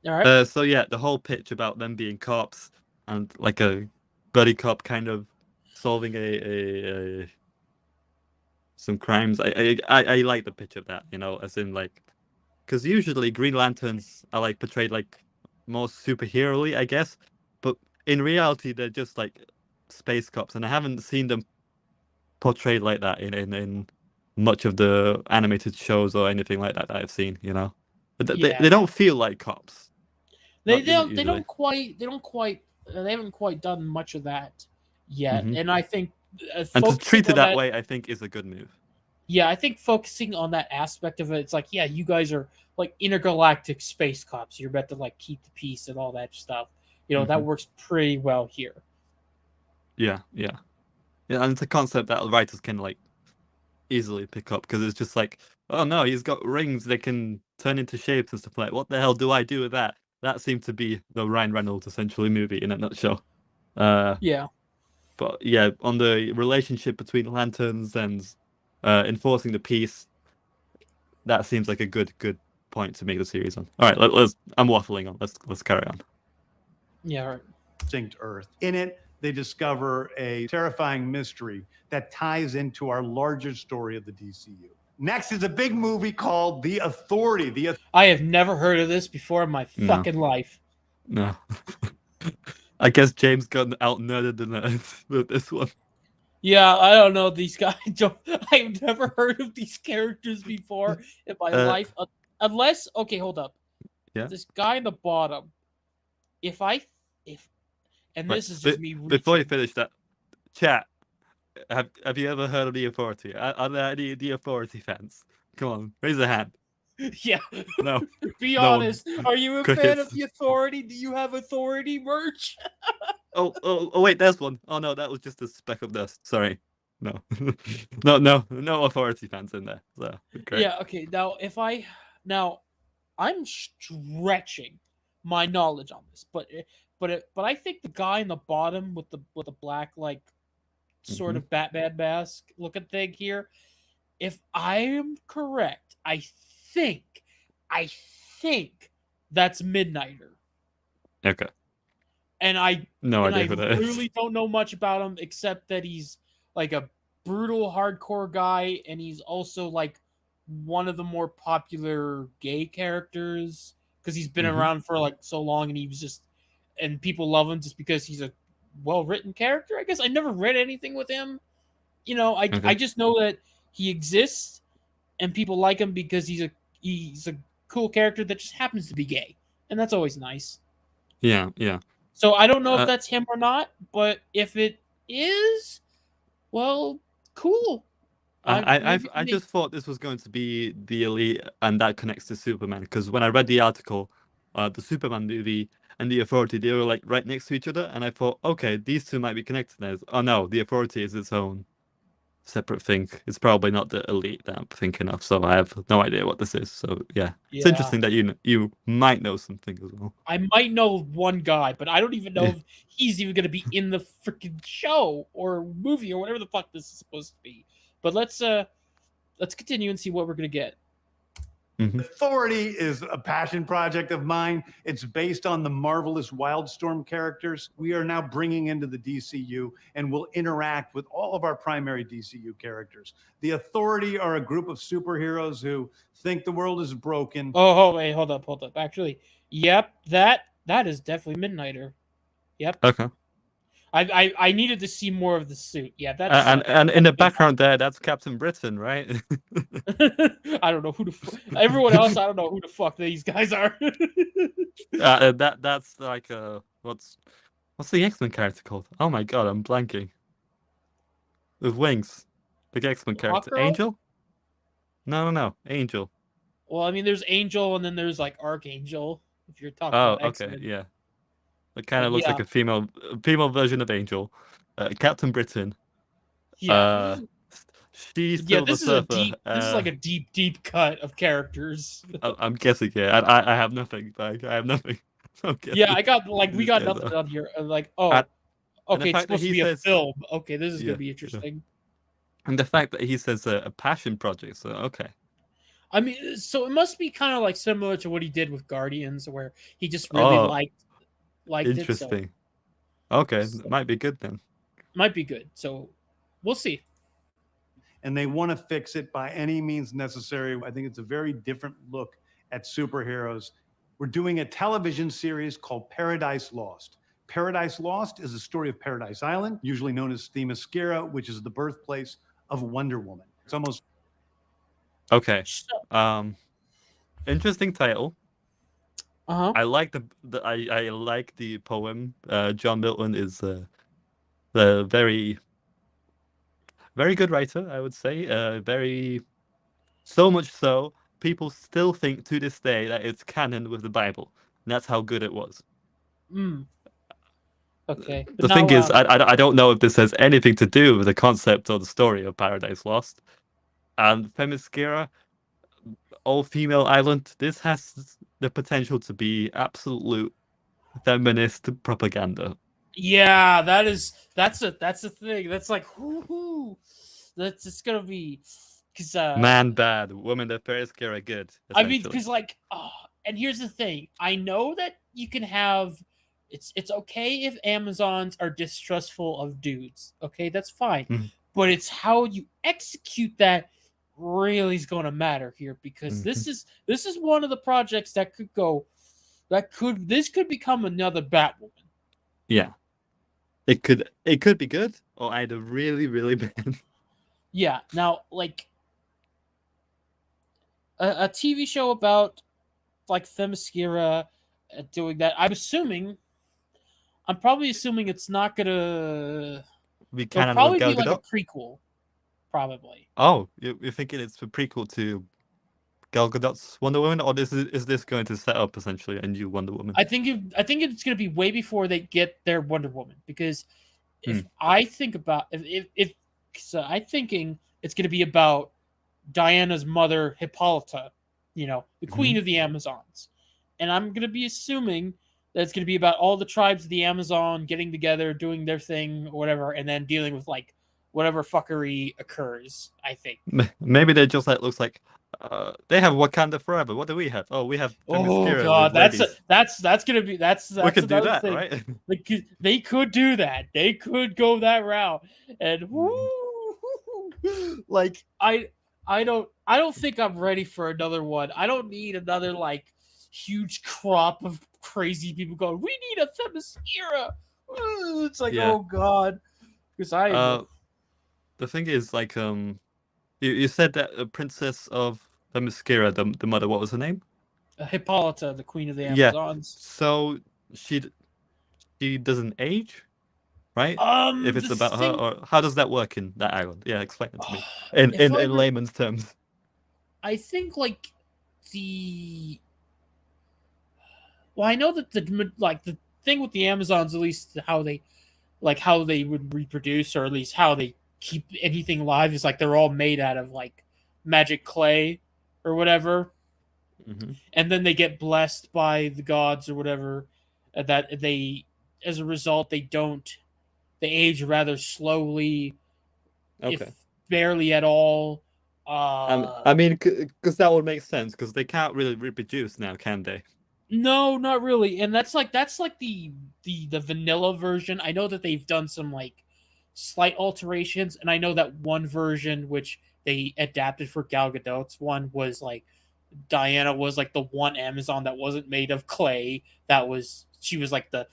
All right. So yeah, the whole pitch about them being cops and like a buddy cop kind of solving a some crimes. I like the pitch of that, as in like, because usually Green Lanterns are like portrayed like more superhero-y, I guess, but in reality they're just like space cops, and I haven't seen them portrayed like that in much of the animated shows or anything like that I've seen. But they don't feel like cops. They don't quite they haven't quite done much of that yet, and I think and to treat it that way, I think is a good move. Yeah, I think focusing on that aspect of it, it's like, yeah, you guys are like intergalactic space cops. You're meant to like keep the peace and all that stuff. That works pretty well here. Yeah, and it's a concept that writers can like easily pick up, because it's just like, oh no, he's got rings that can turn into shapes and stuff like. What the hell do I do with that? That seemed to be the Ryan Reynolds essentially movie in a nutshell. Yeah. But yeah, on the relationship between lanterns and enforcing the peace, that seems like a good point to make the series on. All right, let's. I'm waffling on. Let's carry on. Yeah. Right. Precinct Earth. In it, they discover a terrifying mystery that ties into our larger story of the DCU. Next is a big movie called The Authority. I have never heard of this before in my fucking life. No. I guess James got out nerded than that with this one. Yeah, I don't know these guys. I've never heard of these characters before in my life, unless. Okay, hold up. Yeah. This guy in the bottom. This is just me. Before you finish that, chat. Have you ever heard of The Authority? Are there any The Authority fans? Come on, raise a hand. Yeah. No. Be no honest. Are you a fan of The Authority? Do you have Authority merch? Oh, wait, there's one. Oh no, that was just a speck of dust. Sorry. No. no Authority fans in there. So, great. Yeah, okay. Now I'm stretching my knowledge on this, but I think the guy in the bottom with the black like sort Mhm. of Batman mask looking thing here, if I am correct, think I think that's Midnighter. Okay. And I No idea who that is. really don't know much about him except that he's like a brutal hardcore guy, and he's also like one of the more popular gay characters because he's been Mhm. around for like so long, and he was just and people love him just because he's a well written character. I guess I never read anything with him. You know, I Okay. just know that he exists and people like him because he's a cool character that just happens to be gay, and that's always nice. Yeah, yeah. So I don't know if Uh, that's him or not, but if it is, well, cool. I just thought this was going to be the Elite, and that connects to Superman. Because when I read the article, the Superman movie and the Authority, they were like right next to each other, and I thought, okay, these two might be connected. As oh no, the Authority is its own separate thing. It's probably not the Elite that I'm thinking of. So I have no idea what this is. So yeah, it's Yeah. interesting that you might know something as well. I might know one guy, but I don't even know Yeah. if he's even going to be in the freaking show or movie or whatever the fuck this is supposed to be. But let's continue and see what we're going to get. Authority is a passion project of mine. It's based on the marvelous Wildstorm characters we are now bringing into the DCU and will interact with all of our primary DCU characters. The Authority are a group of superheroes who think the world is broken. Oh, wait, hold up. Actually, yep, that is definitely Midnighter. Yep. Okay. I needed to see more of the suit. Yeah, that's and in the background there, that's Captain Britain, right? I don't know who the everyone else. I don't know who the fuck these guys are. That's like what's the X-Men character called? Oh my god, I'm blanking. With wings, the X-Men character, Hawkgirl? Angel? No, Angel. Well, I mean, there's Angel, and then there's like Archangel. If you're talking Oh, about okay, X-Men. yeah. It kind of But looks yeah. like a female version of Angel. Captain Britain. Yeah. She's Yeah, Silver this is a Surfer. deep. This is like a deep cut of characters. I'm guessing, yeah. I have nothing. Like, I have nothing. I'm Yeah, guessing we these got guys nothing are. on here. Like, And the okay, it's fact that supposed to he be a says, film. Okay, this is yeah, gonna be interesting. and the fact that he says a passion project. So okay. I mean, so it must be kind of like similar to what he did with Guardians, where he just really Oh, liked interesting. it. Okay, So might be good then. might be good. So we'll see. And they want to fix it by any means necessary. I think it's a very different look at superheroes. We're doing a television series called Paradise Lost. Paradise Lost is a story of Paradise Island, usually known as Themyscira, which is the birthplace of Wonder Woman. It's almost Okay. Interesting title. I like I like the poem. John Milton is the very good writer, I would say. So much so, people still think to this day that it's canon with the Bible. And that's how good it was. Okay. The thing is, I don't know if this has anything to do with the concept or the story of Paradise Lost. And Themyscira, all-female island, this has the potential to be absolute feminist propaganda. Yeah, that's a thing. That's like that's it's gonna be because man bad, woman the Themyscira good. I mean, because like, and here's the thing. I know that you can have. It's okay if Amazons are distrustful of dudes. Okay, that's fine. But it's how you execute that really is going to matter here because this is one of the projects that could go. This could become another Batwoman. Yeah, it could be good or either really, really bad. Yeah. Now, like a TV show about like Themyscira doing that, I'm probably assuming it's not gonna. It'll probably be like a prequel, probably. Oh, you're thinking it's a prequel to Gal Gadot's Wonder Woman, or is this going to set up essentially a new Wonder Woman? I think it's going to be way before they get their Wonder Woman because if I think about I'm thinking it's going to be about Diana's mother Hippolyta, the queen of the Amazons, and I'm gonna be assuming that it's gonna be about all the tribes of the Amazon getting together, doing their thing or whatever, and then dealing with like whatever fuckery occurs. I think. Maybe they just like looks like they have Wakanda forever. What do we have? Oh, we have Oh Themyscira god, with ladies. that's gonna be that's We could do another that, thing. right? They could do that. They could go that route, and like I don't think I'm ready for another one. I don't need another like huge crop of crazy people going. We need a Themyscira. It's like Yeah. oh god, because I The thing is, like, you said that a princess of Themyscira, the mother, what was her name? Hippolyta, the queen of the Yeah. Amazons. So she doesn't age, right? If it's the about her, thing- or how does that work in that island? Yeah, explain it to me If in I layman's terms. I think like the well, I know that the thing with the Amazons, at least how they would reproduce, or at least how they keep anything alive, is like they're all made out of like magic clay or whatever, Hmm. and then they get blessed by the gods or whatever. That they, as a result, they age rather slowly, Okay. if barely at all. I mean, because that would make sense, because they can't really reproduce now, can they? No, not really. And that's like the vanilla version. I know that they've done some like slight alterations, and I know that one version which they adapted for Gal Gadot's one was like Diana was like the one Amazon that wasn't made of clay. She was like the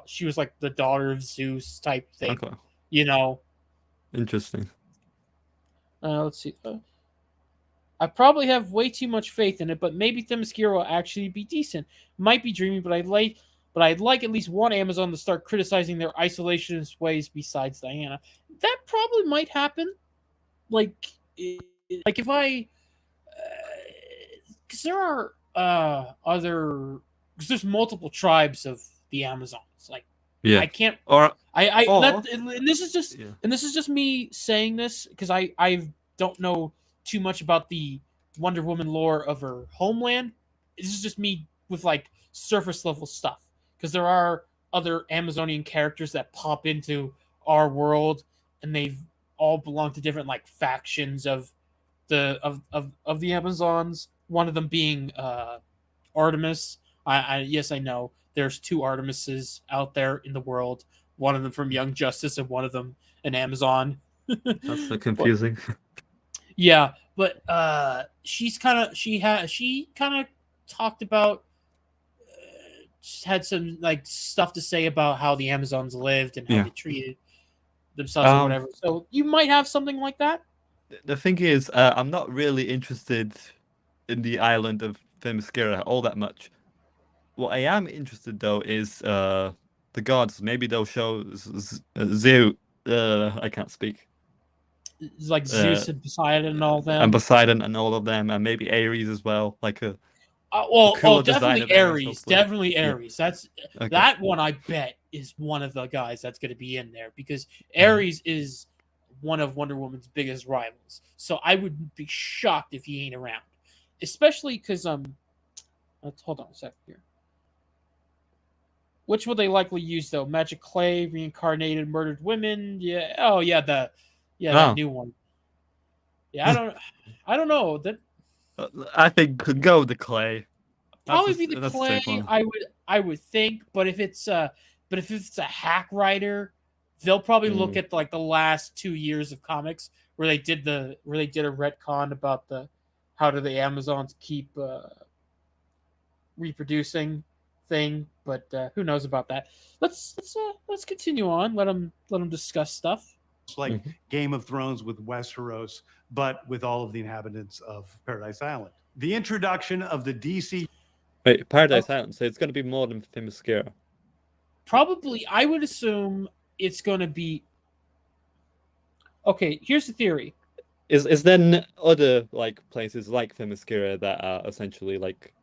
she was like the daughter of Zeus type thing. Okay. You know. Interesting. Let's see. I probably have way too much faith in it, but maybe Themyscira will actually be decent. Might be dreaming, but I'd like at least one Amazon to start criticizing their isolationist ways besides Diana. That probably might happen. Like if I, because there are other, because there's multiple tribes of the Amazons. Like Yeah. I can't. Or And this is just yeah. and this is just me saying this because I don't know too much about the Wonder Woman lore of her homeland. This is just me with like surface level stuff, because there are other Amazonian characters that pop into our world, and they've all belong to different like factions of the Amazons. One of them being Artemis. Yes, I know there's two Artemises out there in the world. One of them from Young Justice, and one of them an Amazon. That's so confusing. Yeah, but she kind of talked about just had some like stuff to say about how the Amazons lived and how they treated themselves or whatever. So you might have something like that. The thing is, I'm not really interested in the island of Themyscira all that much. What I am interested though is the gods. Maybe they'll show Zeus. I can't speak. It's like Zeus and Poseidon and all them. And Poseidon and all of them, and maybe Ares as well. Like a definitely Ares. Definitely Ares. Yeah. That's Okay. that one. I bet is one of the guys that's going to be in there, because Ares is one of Wonder Woman's biggest rivals. So I would be shocked if he ain't around, especially because let's hold on a second here. Which will they likely use though? Magic clay, reincarnated, murdered women. Yeah. Oh yeah, that new one. Yeah, I don't know that. I think could go the clay. Probably be the clay. I would think, but if it's a hack writer, they'll probably look at like the last 2 years of comics where they did a retcon about how do the Amazons keep reproducing thing, but who knows about that. Let's continue on. Let them discuss stuff. It's like Game of Thrones with Westeros, but with all of the inhabitants of Paradise Island. The introduction of the DC. Wait, Paradise Island. So it's going to be more than Themyscira. Probably, I would assume it's going to be. Okay, here's the theory. Is there other like places like Themyscira that are essentially like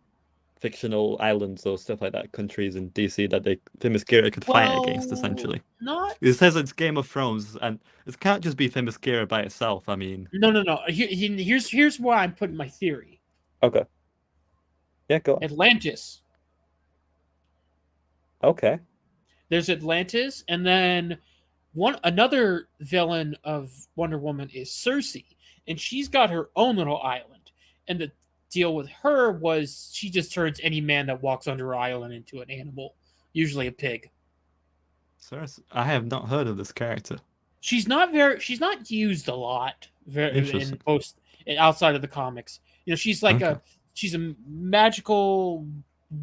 fictional islands or stuff like that, countries in DC that Themyscira could fight against essentially? Not. It says it's Game of Thrones, and it can't just be Themyscira by itself. I mean, No. Here's where I'm putting my theory. Okay. Yeah, go on. Atlantis. Okay. There's Atlantis, and then another villain of Wonder Woman is Cersei, and she's got her own little island. And the deal with her was she just turns any man that walks on her island into an animal, usually a pig. I have not heard of this character. She's not used a lot Interesting. in most outside of the comics. You know, she's like Okay. she's a magical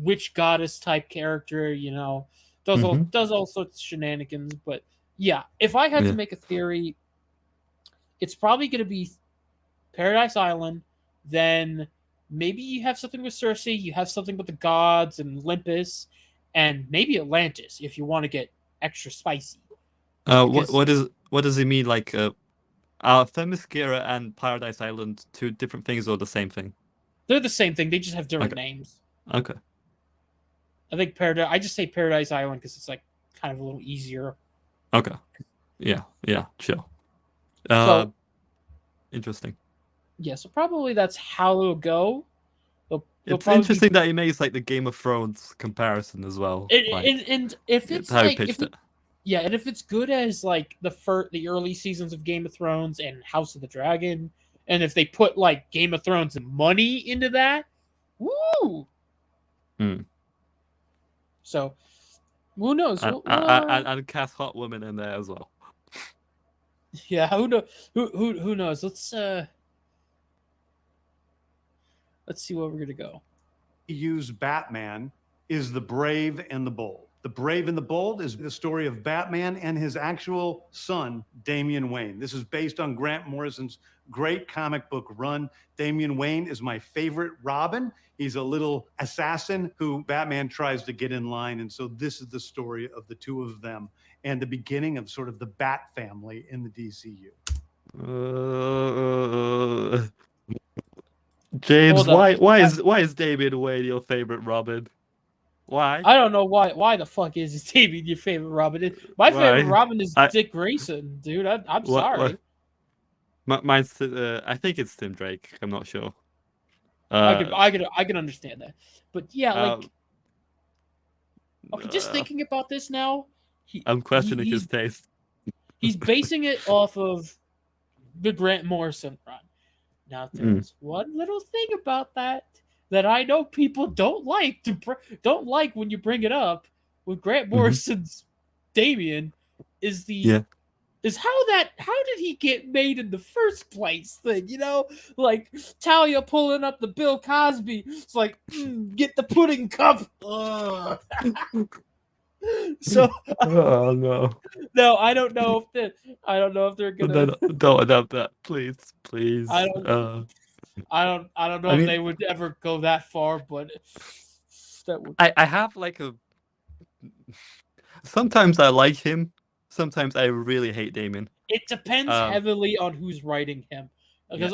witch goddess type character. You know, does all sorts of shenanigans. But yeah, if I had to make a theory, it's probably going to be Paradise Island. Then maybe you have something with Cersei. You have something with the gods and Olympus, and maybe Atlantis if you want to get extra spicy. What does he mean? Like, are Themyscira and Paradise Island two different things or the same thing? They're the same thing. They just have different names. Okay. I think Paradise. I just say Paradise Island because it's like kind of a little easier. Okay. Yeah. Chill. Interesting. Yeah. So probably that's how it'll go. It's interesting that he makes like the Game of Thrones comparison as well. And if it's how like, he pitched it. Yeah, and if it's good as like the early seasons of Game of Thrones and House of the Dragon, and if they put like Game of Thrones and money into that, woo! So, who knows? And cast Hot Woman in there as well. Yeah, who knows? Let's see where we're gonna go. Use Batman is The Brave and the Bold. The Brave and the Bold is the story of Batman and his actual son, Damian Wayne. This is based on Grant Morrison's great comic book run. Damian Wayne is my favorite Robin. He's a little assassin who Batman tries to get in line. And so this is the story of the two of them and the beginning of sort of the Bat family in the DCU. James, why is Damian Wayne your favorite Robin? Why? I don't know why the fuck is Damian your favorite Robin? My favorite Robin is Dick Grayson, dude. I'm sorry. Mine's I think it's Tim Drake. I'm not sure. I can understand that, but yeah, okay. Just thinking about this now, I'm questioning his taste. He's basing it off of the Grant Morrison run. Now, there's one little thing about that I know people don't like when you bring it up with Grant Morrison's Damian is how did he get made in the first place thing, you know? Like Talia pulling up the Bill Cosby. It's like, get the pudding cup. So oh no. No, I don't know if they're gonna don't adapt that, please. I don't know if they would ever go that far, but that would. I have like a. Sometimes I like him. Sometimes I really hate Damian. It depends heavily on who's writing him, because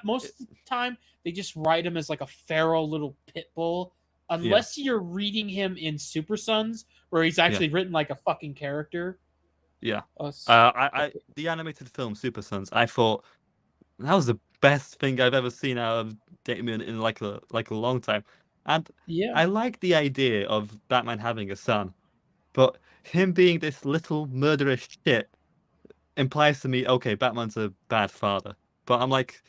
most of the time they just write him as like a feral little pit bull, unless you're reading him in Super Sons, where he's actually written like a fucking character. Yeah. The animated film Super Sons, I thought that was the best thing I've ever seen out of Damian in like a long time. And I like the idea of Batman having a son, but him being this little murderous shit implies to me, okay, Batman's a bad father. But I'm like,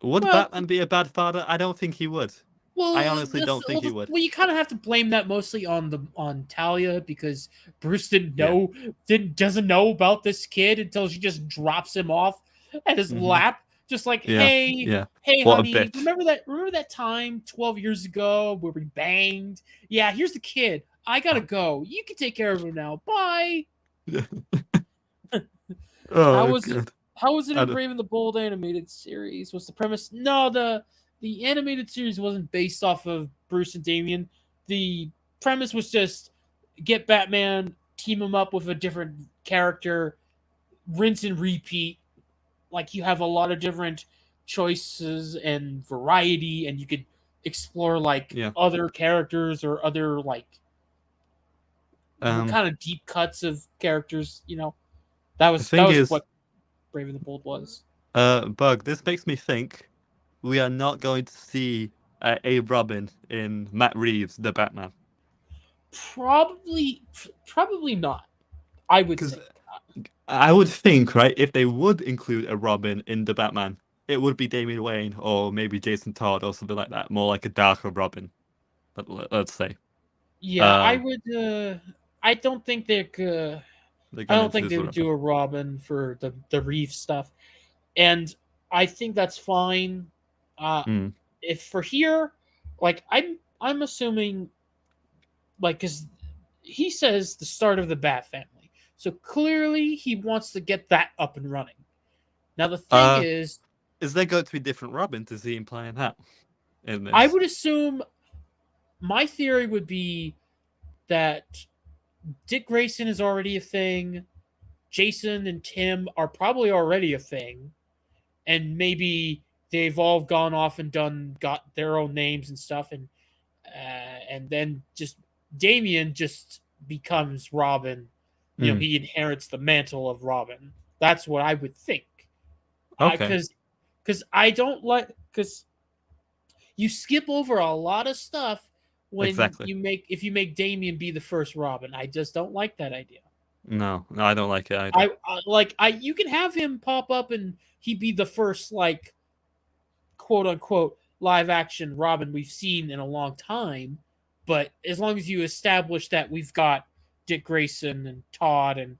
would Batman be a bad father? I don't think he would. Well, I honestly don't think he would. Well, you kind of have to blame that mostly on Talia, because Bruce doesn't know about this kid until she just drops him off at his lap, just like, hey, honey, remember that time 12 years ago where we banged? Yeah, here's the kid. I gotta go. You can take care of him now. Bye. How was it in Brave and the Bold animated series? Was the premise? No, the animated series wasn't based off of Bruce and Damian. The premise was just get Batman, team him up with a different character, rinse and repeat. Like, you have a lot of different choices and variety, and you could explore other characters or other kind of deep cuts of characters. You know, that was what Brave and the Bold was. Bug, this makes me think we are not going to see a Robin in Matt Reeves' The Batman? Probably not. I would Because think. I would think, right, if they would include a Robin in The Batman, it would be Damian Wayne or maybe Jason Todd or something like that, more like a darker Robin. Let's say. Yeah, I Um, would. I don't think they could. they're I gonna don't think introduce they a would Robin. do a Robin for the Reeve stuff, and I think that's fine. Mm. If for here, like I'm assuming, like, because he says the start of the Bat family, so clearly he wants to get that up and running. Now the thing Uh, is, is there going to be different Robins? Is he implying that in I this? would assume my theory would be that Dick Grayson is already a thing. Jason and Tim are probably already a thing, and they've all gone off and got their own names and stuff, and then just Damian just becomes Robin. Mm. He inherits the mantle of Robin. That's what I would think. Okay. Because I don't like because you skip over a lot of stuff when Exactly. if you make Damian be the first Robin. I just don't like that idea. No, I don't like it either. You can have him pop up and he be the first like quote unquote live action Robin we've seen in a long time, but as long as you establish that we've got Dick Grayson and Todd and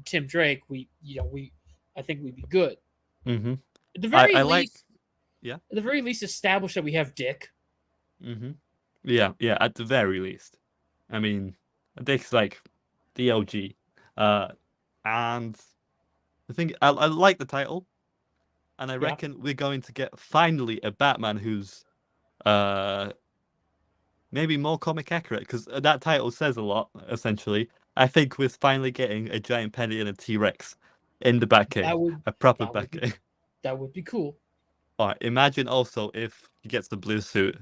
Tim Drake, I think we'd be good. Mm-hmm. At the very I like. least, Yeah. At the very least, establish that we have Dick. Mm-hmm. Yeah. At the very least, I mean, Dick's like the OG. And I think I like the title, and I Yeah. reckon we're going to get finally a Batman who's maybe more comic accurate, because that title says a lot. Essentially, I think we're finally getting a giant penny and a T-Rex in the Batcave, a proper That would be Batcave. that would be cool. All right, imagine also if he gets the blue suit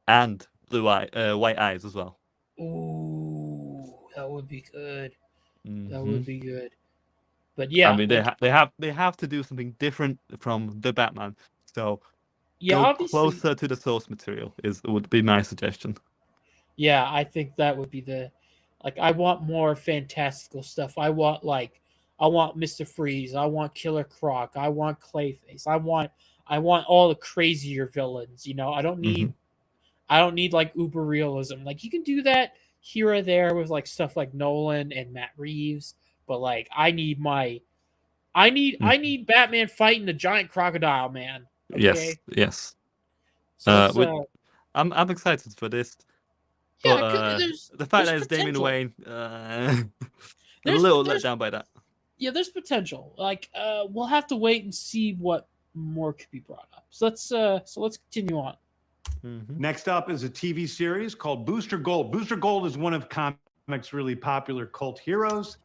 and white eyes as well. Ooh, that would be good. That Mm-hmm. would be good. But I yeah, mean, they have to do something different from the Batman. So yeah, go obviously, closer to the source material would be my suggestion. yeah, I think that would be I want more fantastical stuff. I want Mr. Freeze, I want Killer Croc, I want Clayface, I want all the crazier villains. Mm-hmm. I don't need like uber realism. Like you can do that here or there with like stuff like Nolan and Matt Reeves, but like I need Batman fighting the giant crocodile man. Okay. Yes. So let's I'm excited for this, yeah, but the fact there's that it's Damian potential. Wayne, a There's little let there's down by that. yeah, there's potential. Like we'll have to wait and see what more could be brought up. So let's continue on. Mm-hmm. Next up is a TV series called Booster Gold. Booster Gold is one of comics' really popular cult heroes.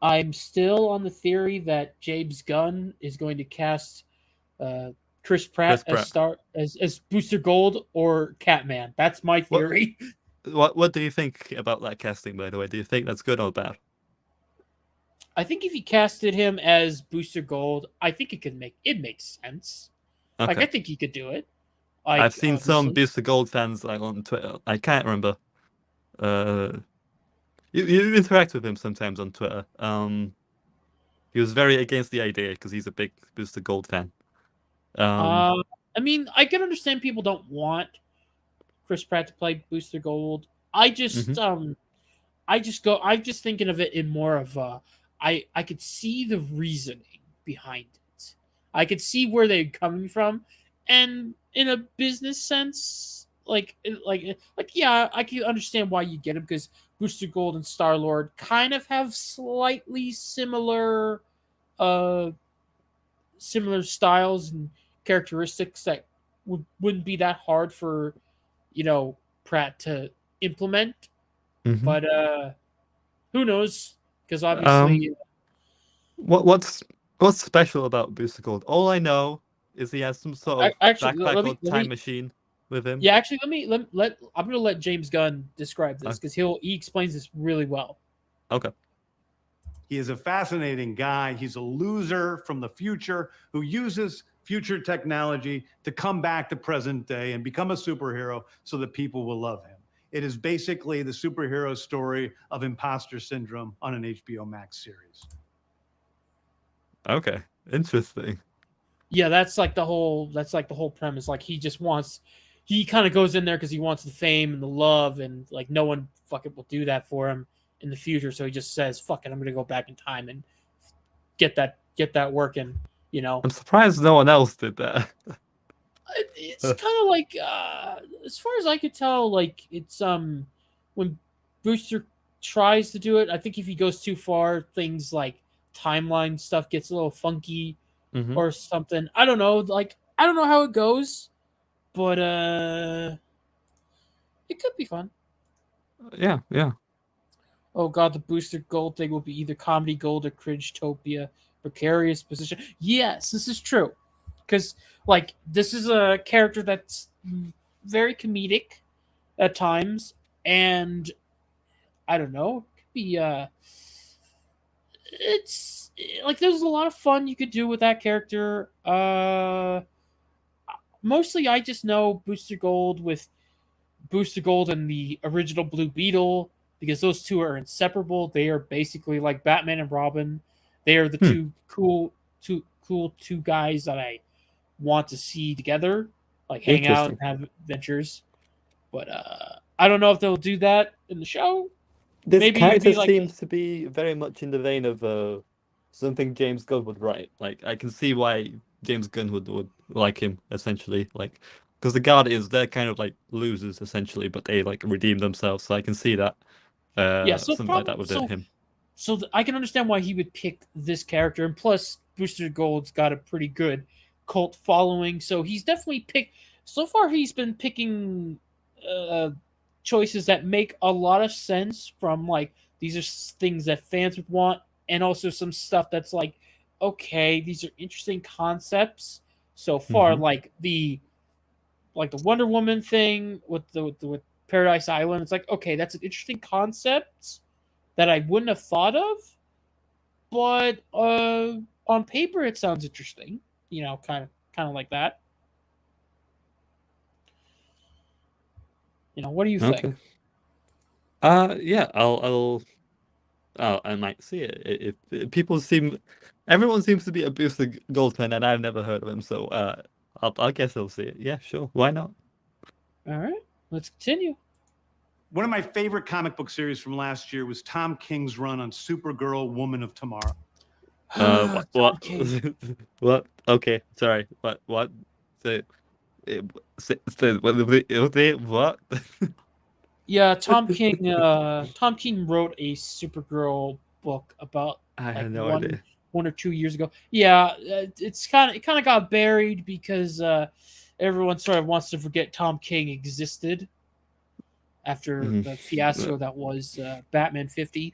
I'm still on the theory that James Gunn is going to cast Chris Pratt as Booster Gold or Catman. That's my theory. What do you think about that casting, by the way? Do you think that's good or bad? I think if he casted him as Booster Gold, I think it makes sense. Okay. Like I think he could do it. I've seen some Booster Gold fans like on Twitter. I can't remember. You interact with him sometimes on Twitter. He was very against the idea because he's a big Booster Gold fan. I mean, I can understand people don't want Chris Pratt to play Booster Gold. I'm just thinking of it in more of I could see the reasoning behind it. I could see where they're coming from, and in a business sense, yeah, I can understand why you get him because Booster Gold and Star-Lord kind of have slightly similar styles and characteristics that wouldn't be that hard for Pratt to implement. Mm-hmm. But who knows? Because obviously, what's special about Booster Gold? All I know is he has some sort of backpack or time machine with him. Yeah, actually, I'm gonna let James Gunn describe this because he explains this really well. Okay. He is a fascinating guy. He's a loser from the future who uses future technology to come back to present day and become a superhero so that people will love him. It is basically the superhero story of imposter syndrome on an HBO Max series. Okay, interesting. Yeah, that's like the whole premise. Like he kind of goes in there because he wants the fame and the love, and like no one fucking will do that for him in the future. So he just says, "Fuck it, I'm gonna go back in time and get that working." You know, I'm surprised no one else did that. it's kind of like, as far as I could tell, like it's when Booster tries to do it, I think if he goes too far, things like timeline stuff gets a little funky Mhm. or something. I don't know. Like I don't know how it goes, but it could be fun. Yeah, yeah. Oh god, the Booster Gold thing will be either comedy gold or cringe-topia. Precarious position. Yes, this is true. Because, like, this is a character that's very comedic at times, and I don't know, it could be it's like there's a lot of fun you could do with that character. Mostly I just know Booster Gold with Booster Gold and the original Blue Beetle, because those two are inseparable. They are basically like Batman and Robin. They are the two cool two guys that I want to see together, like hang out and have adventures. But I don't know if they'll do that in the show. This Maybe it'd character be like seems to be very much in the vein of something James Gunn would write. Like I can see why James Gunn would like him essentially. Like because the Guardians, they're kind of like losers essentially, but they like redeem themselves. So I can see that yeah. So something like that with so him. so I can understand why he would pick this character, and plus Booster Gold's got a pretty good cult following, so he's definitely picked. So far, he's been picking choices that make a lot of sense. From like these are things that fans would want, and also some stuff that's like, okay, these are interesting concepts. So far, like the Wonder Woman thing with with Paradise Island, it's like, okay, that's an interesting concept that I wouldn't have thought of, but on paper it sounds interesting. You know, kind of like that. You know, what do you Okay. think? Yeah, I might see it. If people everyone seems to be a Booster Gold fan, and I've never heard of him, so I guess I'll see it. Yeah, sure, why not? All right, let's continue. One of my favorite comic book series from last year was Tom King's run on Supergirl, Woman of Tomorrow. What? What? Okay, sorry. What? Say, what? Yeah, Tom King. Tom King wrote a Supergirl book about I like had no idea. 1 or 2 years ago. Yeah, it kind of got buried because everyone sort of wants to forget Tom King existed after the fiasco that was Batman 50.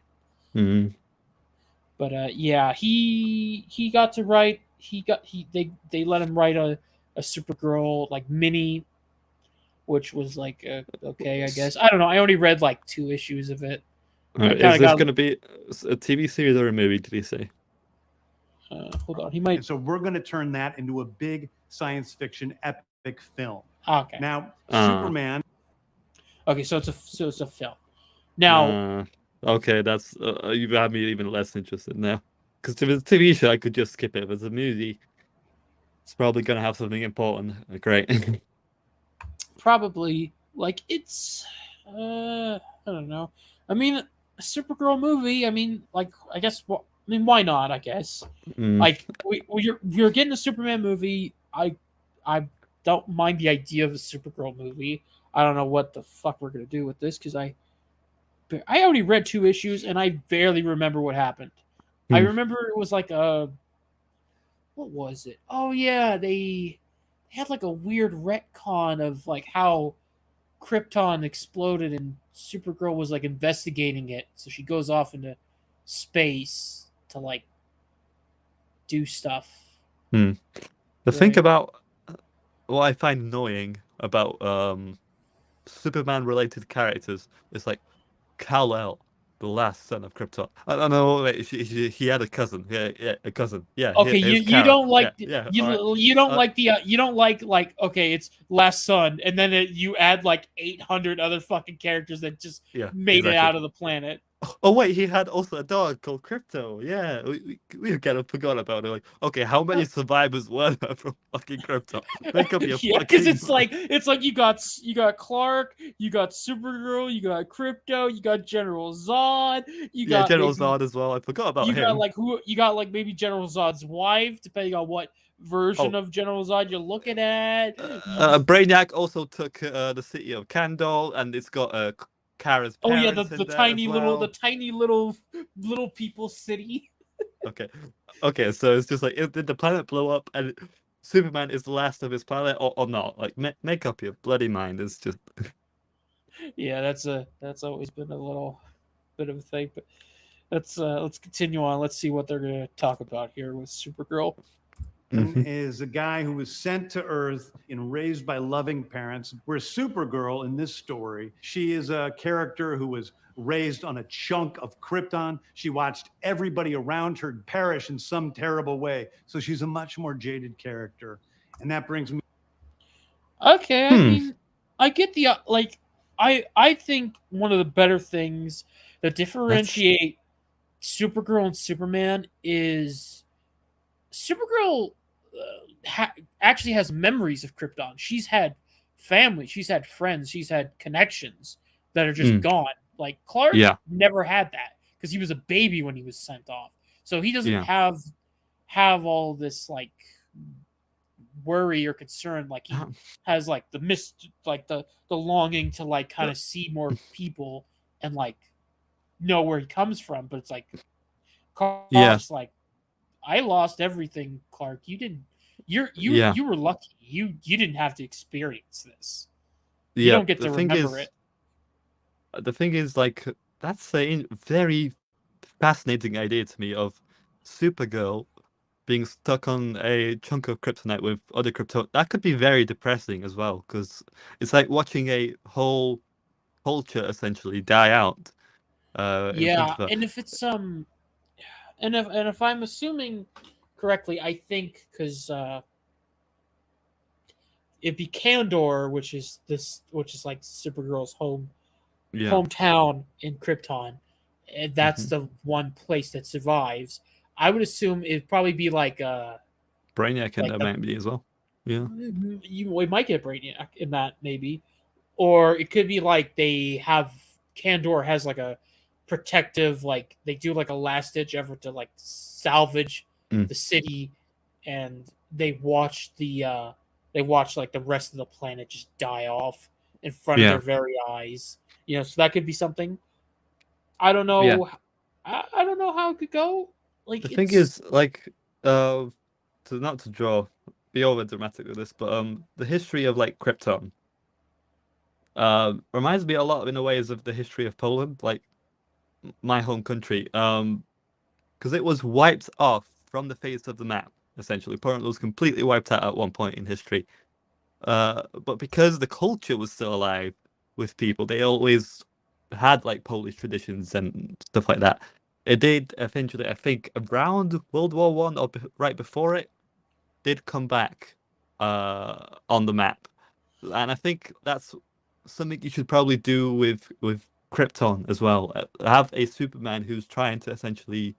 But yeah, he got to write. They let him write a Supergirl like mini, which was like okay, I guess. I don't know. I only read like 2 issues of it. Is this going to be a TV series or a movie? Did he say? Hold on, he might. And so we're going to turn that into a big science fiction epic film. Okay. Now, Superman. Okay, so it's a film. Now. Okay, that's you've had me even less interested now. Because if it's a TV show, I could just skip it. If it's a movie, it's probably going to have something important. Great. Probably like it's. I don't know. I mean, a Supergirl movie. I mean, like I guess. Well, I mean, why not? I guess. Like you're getting a Superman movie. I don't mind the idea of a Supergirl movie. I don't know what the fuck we're gonna do with this because I only read 2 issues and I barely remember what happened. I remember it was like what was it? Oh yeah, they had like a weird retcon of like how Krypton exploded and Supergirl was like investigating it. So she goes off into space to like do stuff. The thing about what I find annoying about Superman related characters is like Kal-El. the last son of Krypton. I don't know. Wait, he had a cousin. Yeah, a cousin. Yeah, Okay, it was you Kara. don't like Yeah. All right. you don't Uh, like the you don't like okay, it's Last Son, and then you add like 800 other fucking characters that just yeah, made it exactly. out of the planet. Oh wait, he had also a dog called Crypto. Yeah, we kind of forgot about it. Like, okay, how many survivors were there from fucking Krypton? Make up your Yeah, because fucking it's like you got Clark, you got Supergirl, you got Crypto, you got General Zod, you yeah, got General maybe Zod as well. I forgot about you got him. like who you got like maybe General Zod's wife, depending on what version Oh, of General Zod you're looking at. Brainiac also took the city of Kandor, and it's got Kara's Oh yeah, parents in the there as tiny well. little people city. Okay, okay, so it's just like, did the planet blow up and Superman is the last of his planet, or not? Like, make up your bloody mind. It's just Yeah, that's always been a little bit of a thing. But let's continue on. Let's see what they're gonna talk about here with Supergirl. Is a guy who was sent to Earth and raised by loving parents. Where Supergirl in this story, she is a character who was raised on a chunk of Krypton. She watched everybody around her perish in some terrible way. So she's a much more jaded character. And that brings me. Okay, I mean, I get the like. I think one of the better things that differentiate Supergirl and Superman is Supergirl actually has memories of Krypton. She's had family, she's had friends, she's had connections that are just gone. Like Clark Yeah. never had that because he was a baby when he was sent off, so he doesn't Yeah. have all this like worry or concern like he has like the longing to like kind of see more people and like know where he comes from. But it's like Clark's like, I lost everything, Clark. You didn't. You were lucky. You didn't have to experience this. You don't get to remember it. The thing is, like, that's a very fascinating idea to me of Supergirl being stuck on a chunk of kryptonite with other krypton. That could be very depressing as well, because it's like watching a whole culture essentially die out. In front Yeah, of her. and if it's and if I'm assuming correctly, I think because it'd be Kandor, which is like Supergirl's hometown in Krypton, and that's the one place that survives. I would assume it'd probably be like Brainiac in there maybe as well. Yeah, we might get Brainiac in that maybe, or it could be like Kandor has like a protective, like they do like a last ditch effort to like salvage the city, and they watch like the rest of the planet just die off in front of their very eyes. So that could be something. I don't know. Yeah. I don't know how it could go. Like the thing is, like, to not to be over dramatic with this, but the history of like Krypton reminds me a lot in a ways of the history of Poland, like my home country, because it was wiped off from the face of the map. Essentially, Poland was completely wiped out at one point in history. But because the culture was still alive with people, they always had like Polish traditions and stuff like that. It did eventually, I think, around World War One or right before it, did come back on the map, and I think that's something you should probably do with Krypton as well. Have a Superman who's trying to essentially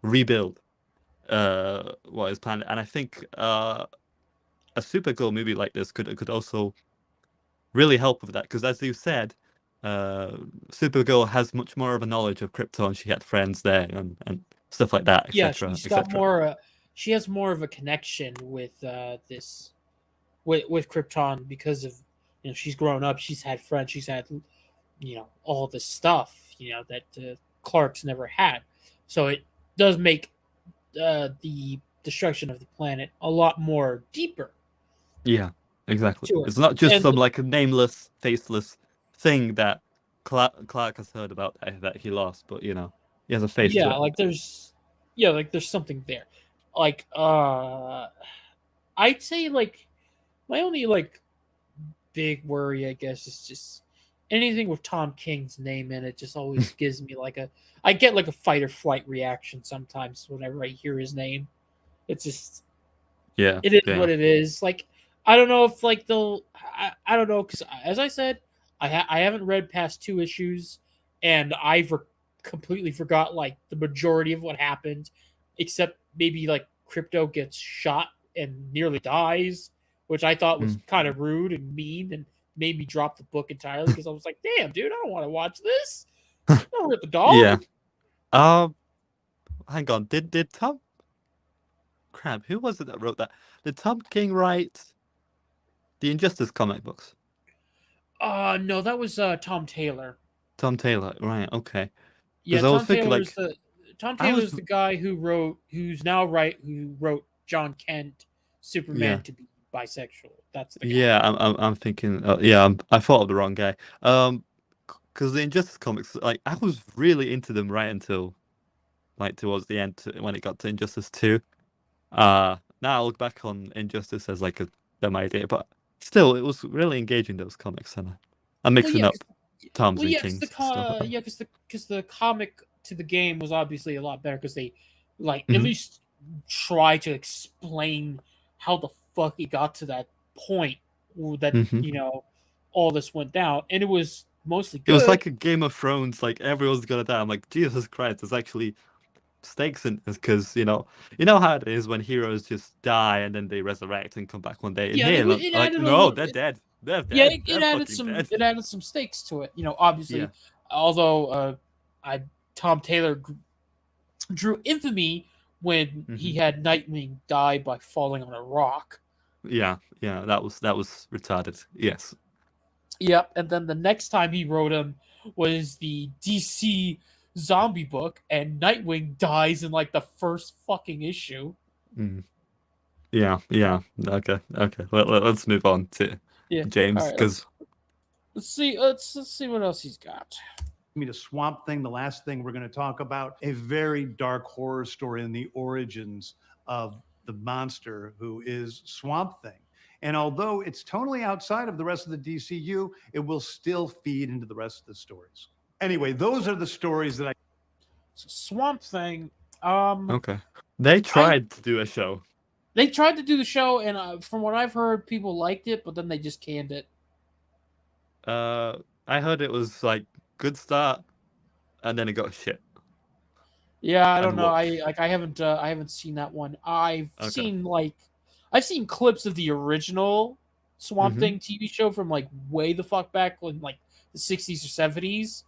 rebuild what is planned, and I think a Supergirl movie like this could also really help with that, because as you said, Supergirl has much more of a knowledge of Krypton. She had friends there and stuff like that, yeah, etc. she's got more. She has more of a connection with with Krypton because of she's grown up. She's had friends. She's had all this stuff that Clark's never had. So it does make the destruction of the planet a lot more deeper. Yeah, exactly. It's not just some like a nameless, faceless thing that Clark has heard about that he lost, but he has a face. Yeah, to it. like there's something there. Like I'd say like my only like big worry, I guess, is just anything with Tom King's name in it just always gives me I get like a fight or flight reaction sometimes whenever I hear his name. It's just Yeah, it is yeah. what it is. Like I don't know if like I don't know because as I said, I haven't read past 2 issues, and completely forgot like the majority of what happened, except maybe like Crypto gets shot and nearly dies, which I thought was kind of rude and mean and made me drop the book entirely because I was like, damn, dude, I don't want to watch this. Don't hurt the dog. Yeah. Hang on. Did Tom? Crap. Who was it that wrote that? Did Tom King write the Injustice comic books? No, that was Tom Taylor. Tom Taylor. Right. Okay. Yeah, Because I was thinking like Tom I was Taylor's the guy who wrote John Kent, Superman yeah. to be bisexual. That's the guy. Yeah, I'm thinking. I thought of the wrong guy. Because the Injustice comics, like I was really into them right until, like towards the end when it got to Injustice 2. Now I look back on Injustice as like a dumb idea, but still, it was really engaging those comics, and I'm mixing up Tom's and King's stuff. Because the comic to the game was obviously a lot better because they like at Mhm. least try to explain how the fuck he got to that point that Mhm. all this went down, and it was mostly It good. was like a Game of Thrones, like everyone's gonna die. I'm like, Jesus Christ, there's actually stakes in this because you know how it is when heroes just die and then they resurrect and come back one day. And Yeah, here, it like, added a no, little. they're dead. They're Yeah, dead. They're fucking dead. it added some stakes to it. Obviously, Yeah. although Tom Taylor drew infamy when he Mhm. had Nightwing die by falling on a rock. Yeah, that was retarded. Yes. Yep, and then the next time he wrote him was the DC zombie book, and Nightwing dies in like the first fucking issue. Mm. Yeah. Okay. Let's move on to Yeah, James all right. because Let's see. Let's see what else he's got. Me to Swamp Thing, the last thing we're going to talk about, a very dark horror story in the origins of the monster who is Swamp Thing. And although it's totally outside of the rest of the DCU, it will still feed into the rest of the stories. Anyway, those are the stories that I. Swamp Thing. okay, they tried to do a show. They tried to do the show, and from what I've heard, people liked it, but then they just canned it. I heard it was like good start, and then it got shit. Yeah, I don't And know. what? I haven't seen that one. I've seen clips of the original Swamp Thing TV show from like way the fuck back in like the 60s or 70s,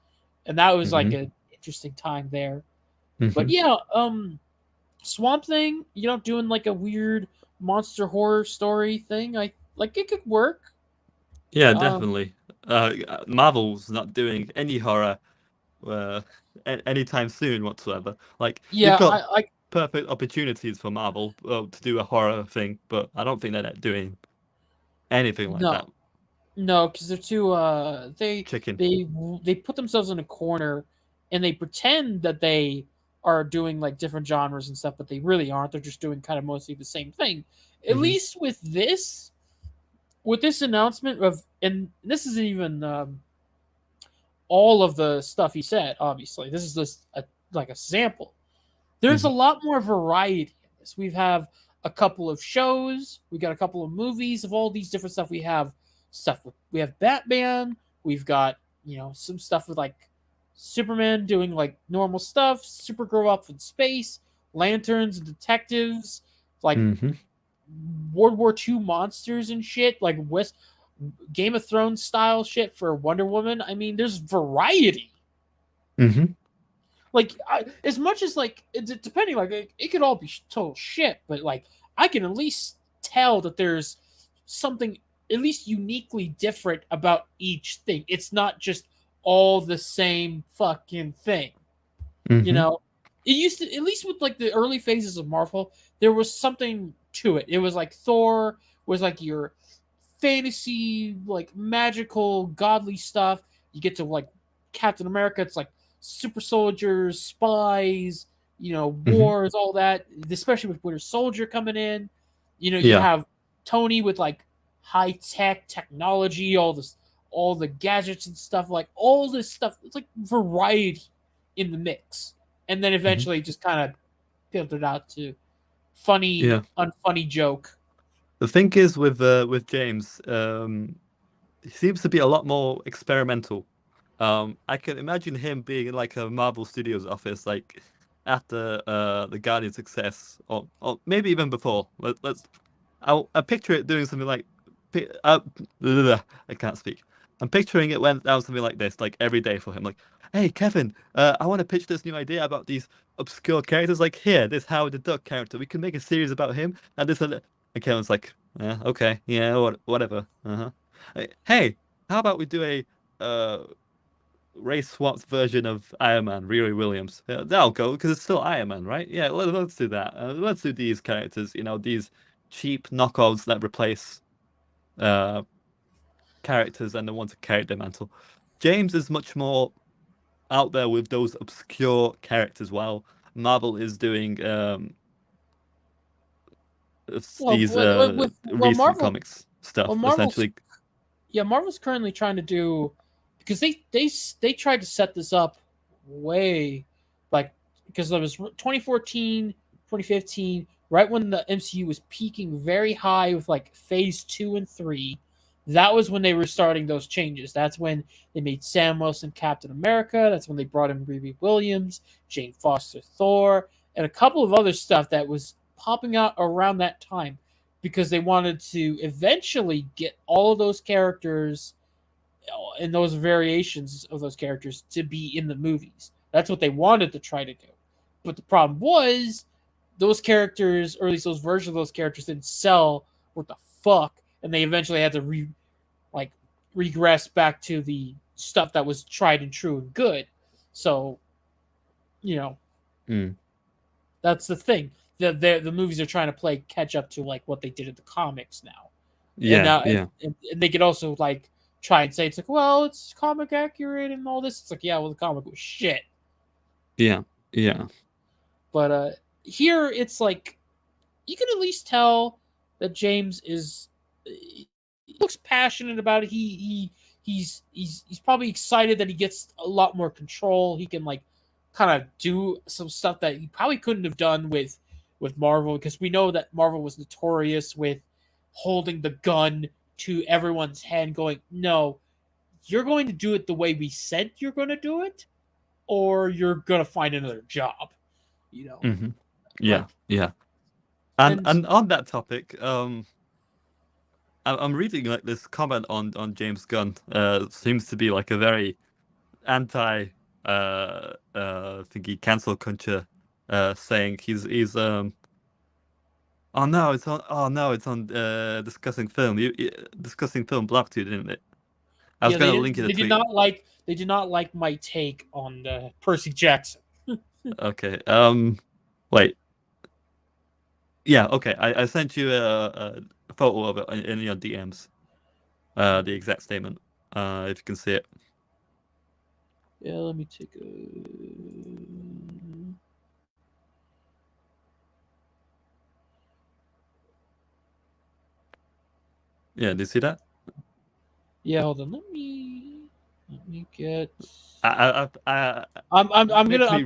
and that was like an interesting time there. But yeah, Swamp Thing, doing like a weird monster horror story thing. I like it could work. Yeah, definitely. Marvel's not doing any horror anytime soon whatsoever. Like Yeah, they've got perfect opportunities for Marvel to do a horror thing, but I don't think they're doing anything like that. No, because they're too Chicken. they put themselves in a corner and they pretend that they are doing like different genres and stuff, but they really aren't. They're just doing kind of mostly the same thing. At least with this announcement of, and this isn't even all of the stuff he said. Obviously, this is just like a sample. There's a lot more variety in this. We have a couple of shows. We got a couple of movies of all these different stuff. We have we have Batman. We've got some stuff with like Superman doing like normal stuff. Supergirl up in space. Lanterns and detectives. Like World War II monsters and shit. Like Game of Thrones style shit for Wonder Woman. I mean, there's variety. Like as much as like depending, like it could all be total shit, but like I can at least tell that there's something at least uniquely different about each thing. It's not just all the same fucking thing. It used to, at least with like the early phases of Marvel, there was something to it. It was like Thor was like your fantasy, like magical, godly stuff. You get to like Captain America, it's like super soldiers, spies, wars, all that. Especially with Winter Soldier coming in, you have Tony with like high tech technology, all all the gadgets and stuff, like all this stuff. It's like variety in the mix, and then eventually just kind of filtered out to funny, Yeah. unfunny joke. The thing is with James, he seems to be a lot more experimental. I can imagine him being in like a Marvel Studios office, like after the Guardian success, or maybe even before. I picture it doing something like, I can't speak. I'm picturing it went down something like this, like every day for him. Like, hey Kevin, I want to pitch this new idea about these obscure characters. Like here, this Howard the Duck character. We can make a series about him, and this and that. And Kevin's like, yeah, okay, yeah, whatever. Uh-huh. Hey, how about we do a race swapped version of Iron Man, Riri Williams? Yeah, that'll go because it's still Iron Man, right? Yeah, let's do that. Let's do these characters. These cheap knockoffs that replace characters and the ones that carry their mantle. James is much more out there with those obscure characters, while Marvel is doing these recent Marvel, comics stuff, Marvel's, essentially. yeah, Marvel's currently trying to do, because they tried to set this up way, like, because it was 2014, 2015, right when the MCU was peaking very high with like phase 2 and 3. That was when they were starting those changes. That's when they made Sam Wilson Captain America. That's when they brought in Riri Williams, Jane Foster Thor, and a couple of other stuff that was popping out around that time, because they wanted to eventually get all of those characters and those variations of those characters to be in the movies. That's what they wanted to try to do. But the problem was those characters, or at least those versions of those characters, didn't sell what the fuck, and they eventually had to regress back to the stuff that was tried and true and good. So, that's the thing. The movies are trying to play catch up to like what they did in the comics now. And they could also like try and say it's like, well, it's comic accurate and all this. It's like, yeah, well, the comic was shit. Yeah. But here it's like you can at least tell that James he looks passionate about it. He's probably excited that he gets a lot more control. He can like kind of do some stuff that he probably couldn't have done with Marvel, because we know that Marvel was notorious with holding the gun to everyone's head, going, no, you're going to do it the way we said you're going to do it, or you're going to find another job. Mm-hmm. Yeah. And on that topic, I'm reading like this comment on James Gunn. Seems to be like a very anti thingy cancel culture, saying he's it's on discussing film. Discussing film blocked you, didn't it? I was gonna link it. They did not like my take on Percy Jackson. Okay. Wait. Yeah. Okay. I sent you a photo of it in your DMs. The exact statement. If you can see it. Yeah. Let me take a. Yeah. Do you see that? Yeah. Hold on. Let me get. I'm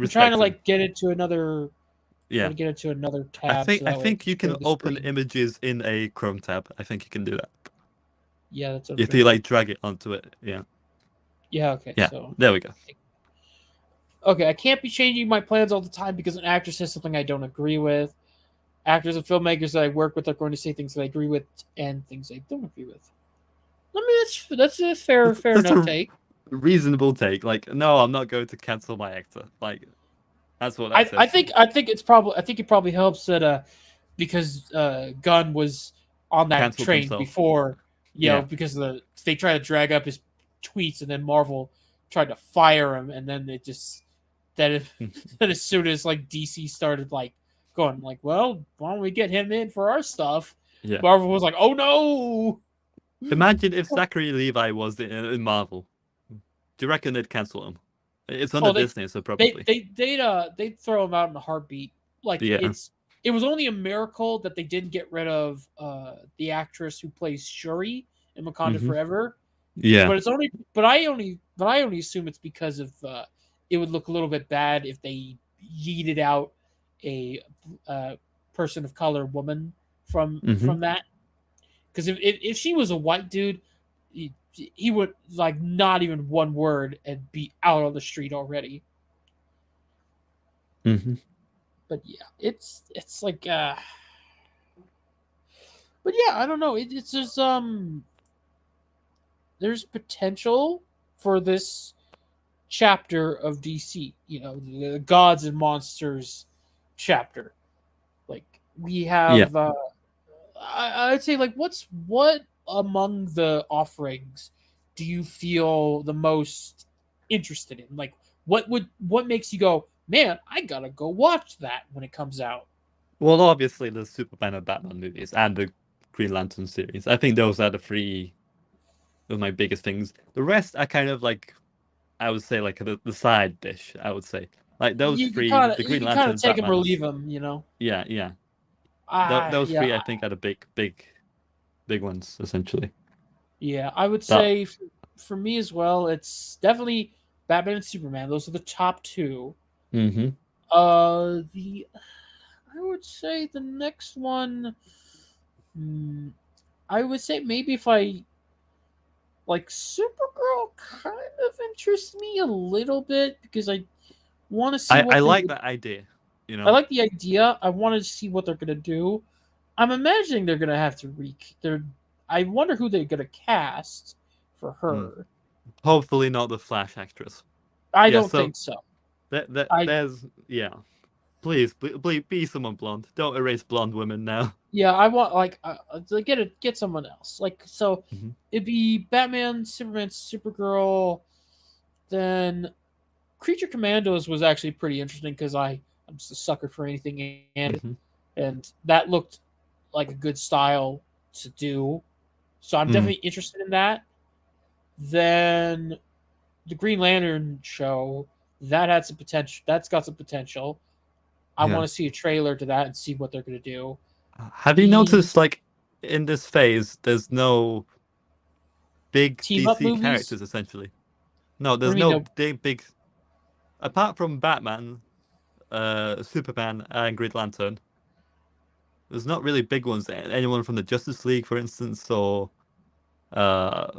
trying to like get into another. Yeah. Get into another tab. I think you can open images in a Chrome tab. I think you can do that. Yeah, that's okay. If you like drag it onto it. Yeah. Yeah. Okay. Yeah. So there we go. Okay, I can't be changing my plans all the time because an actor says something I don't agree with. Actors and filmmakers that I work with are going to say things that I agree with and things I don't agree with. I mean, that's a fair enough take. Reasonable take. Like, no, I'm not going to cancel my actor. Like, that's what I think it probably helps that because Gunn was on that Canceled train himself. Before, because they tried to drag up his tweets, and then Marvel tried to fire him, and then it just then as soon as like DC started like going like, well, why don't we get him in for our stuff? Yeah. Marvel was like, oh no. Imagine if Zachary Levi was in Marvel. Do you reckon they'd cancel him? It's under Disney, so probably. They'd throw him out in a heartbeat. Like it was only a miracle that they didn't get rid of the actress who plays Shuri in Wakanda Forever, Yeah. But I only assume it's because of it would look a little bit bad if they yeeted out a person of color woman from that. Because if she was a white dude, he would like not even one word and be out on the street already. Mm-hmm. But yeah, it's like but yeah, I don't know. It's just there's potential for this chapter of DC. You know, the gods and monsters chapter. Like we Yeah. have, I'd say like what among the offerings do you feel the most interested in? Like what makes you go, man, I gotta go watch that when it comes out. Well, obviously the Superman and Batman movies and the Green Lantern series. I think those are the three of my biggest things. The rest are kind of like, I would say, like the side dish. I would say like those You can three, kind of the you Green can kind of Lantern, take them or Batman's. leave them, you know. Yeah, yeah. Those Yeah, three, I think, are the big ones essentially. yeah. I would That. say for me as well, it's definitely Batman and Superman. Those are the top two. Mm-hmm. The I would say the next one. I would say maybe if I like Supergirl, kind of interests me a little bit because I want to see I what they like would. that idea. You I know. like the idea. I want to see what they're gonna do. I'm imagining they're gonna have to They're. I wonder who they're gonna cast for her. Hopefully not the Flash actress. I Yeah. don't So think so. I there's yeah. Please be someone blonde. Don't erase blonde women now. Yeah, I want like to get someone else. Like so, Mm-hmm. it'd be Batman, Superman, Supergirl. Then Creature Commandos was actually pretty interesting because I'm just a sucker for anything Mm-hmm. and that looked like a good style to do. So I'm definitely interested in that. Then the Green Lantern show that had some potential. That's got some potential. I Yeah. want to see a trailer to that and see what they're gonna do. Have you The noticed, like, in this phase, there's no big team up DC movies. characters, essentially? No, What do there's you mean no no? big, apart from Batman, Superman, and Green Lantern, there's not really big ones. Anyone from the Justice League, for instance, or, uh,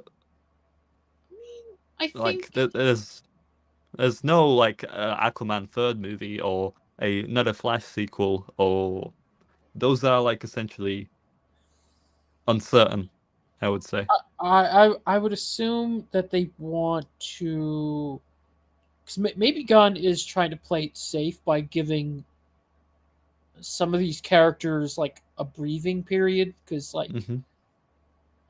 I like, think there's no, like, Aquaman third movie or another Flash sequel, or those are, like, essentially uncertain, I would say. I would assume that they want to because maybe Gunn is trying to play it safe by giving some of these characters like a breathing period because like Mm-hmm.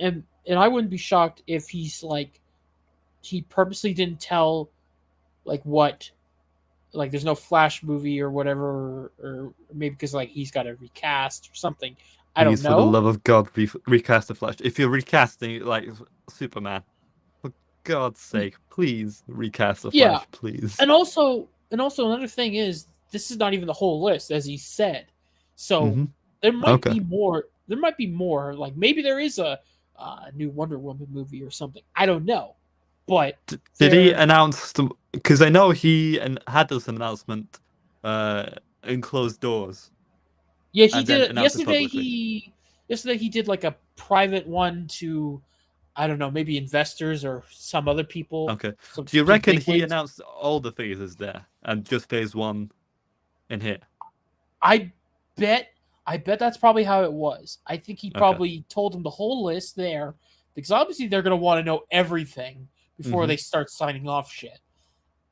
and I wouldn't be shocked if he's like he purposely didn't tell like what like there's no Flash movie or whatever or maybe because like he's got to recast or something. I don't Please, for the know. love of God, recast the Flash. If you're recasting like Superman, for God's sake, please recast the Yeah, Flash, please. and also another thing is this is not even the whole list as he said. So Mm-hmm. there might Okay. be more. There might be more. Like maybe there is a new Wonder Woman movie or something. I don't know, but Did he there. announce? Because I know he had this announcement in closed doors, Yeah, he and then did announced it yesterday. publicly. Yesterday he did like a private one to I don't know maybe investors or some other people. Okay. Some Do you some reckon big he wigs. announced all the phases there and just phase one in here? I bet I bet that's probably how it was. I think he Okay. probably told them the whole list there because obviously they're going to want to know everything before Mm-hmm. they start signing off shit.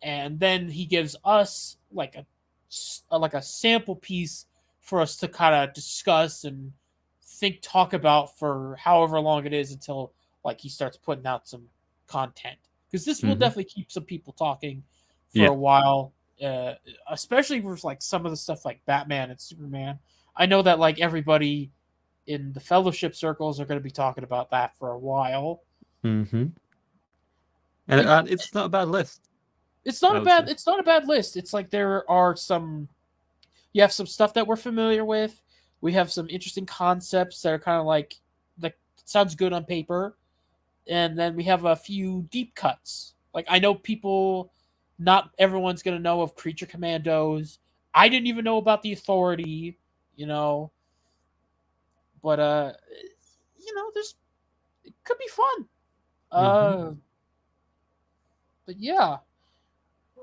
And then he gives us like a sample piece for us to kind of discuss and talk about for however long it is until like he starts putting out some content because this will Mm-hmm. definitely keep some people talking for Yeah. a while, especially for like some of the stuff like Batman and Superman. I know that like everybody in the fellowship circles are going to be talking about that for a while. Mm-hmm. And Like it's not a bad list, it's not I a would say. bad list. It's like there are some you have some stuff that we're familiar with. We have some interesting concepts that are kind of like sounds good on paper. and then we have a few deep cuts. Like, I know people, not everyone's gonna know of Creature Commandos. I didn't even know about the Authority, you know. But there's it could be fun. But yeah,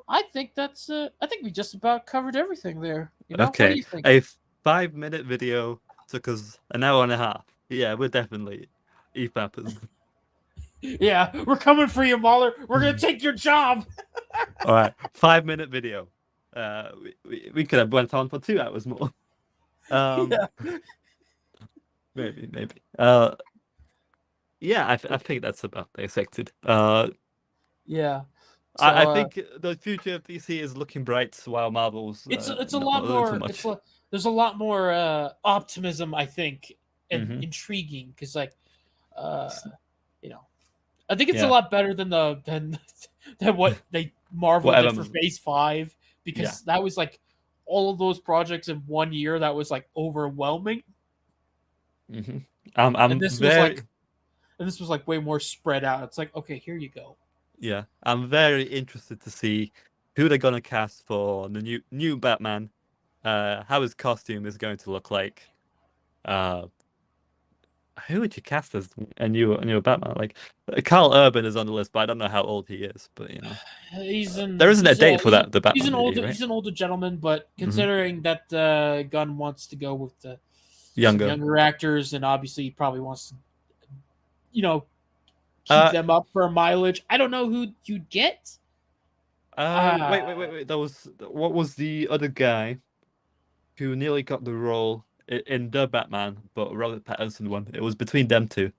I think that's I think we just about covered everything there. You know, what do Okay, you think? a 5-minute video took us an hour and a half. Yeah, we're definitely e-fappers. Yeah, we're coming for you, Mahler. We're gonna take your job. All right, 5-minute video. We could have went on for 2 hours more. Yeah. Maybe. Yeah, I think that's about dissected. Yeah. I think the future of DC is looking bright, while Marvel's It's a not lot doing too more. much. There's a lot more optimism, I think, and Mhm. intriguing because, like, I think it's a Yeah. lot better than than what they Marvel did for Phase 5, because that was like all of those projects in 1 year. That was like overwhelming. I'm And this was very like way more spread out. It's like, okay, here you go. yeah. I'm very interested to see who they're gonna cast for the new Batman. How his costume is going to look like. Who would you cast as a new Batman? Like Carl Urban is on the list, but I don't know how old he is. But there isn't a date for that. The Batman movie, right? He's an older gentleman, but considering that Gunn wants to go with some younger actors, and obviously he probably wants to, keep them up for mileage. I don't know who you'd get. Wait. What was the other guy who nearly got the role in the Batman, but Robert Pattinson won? It was between them two,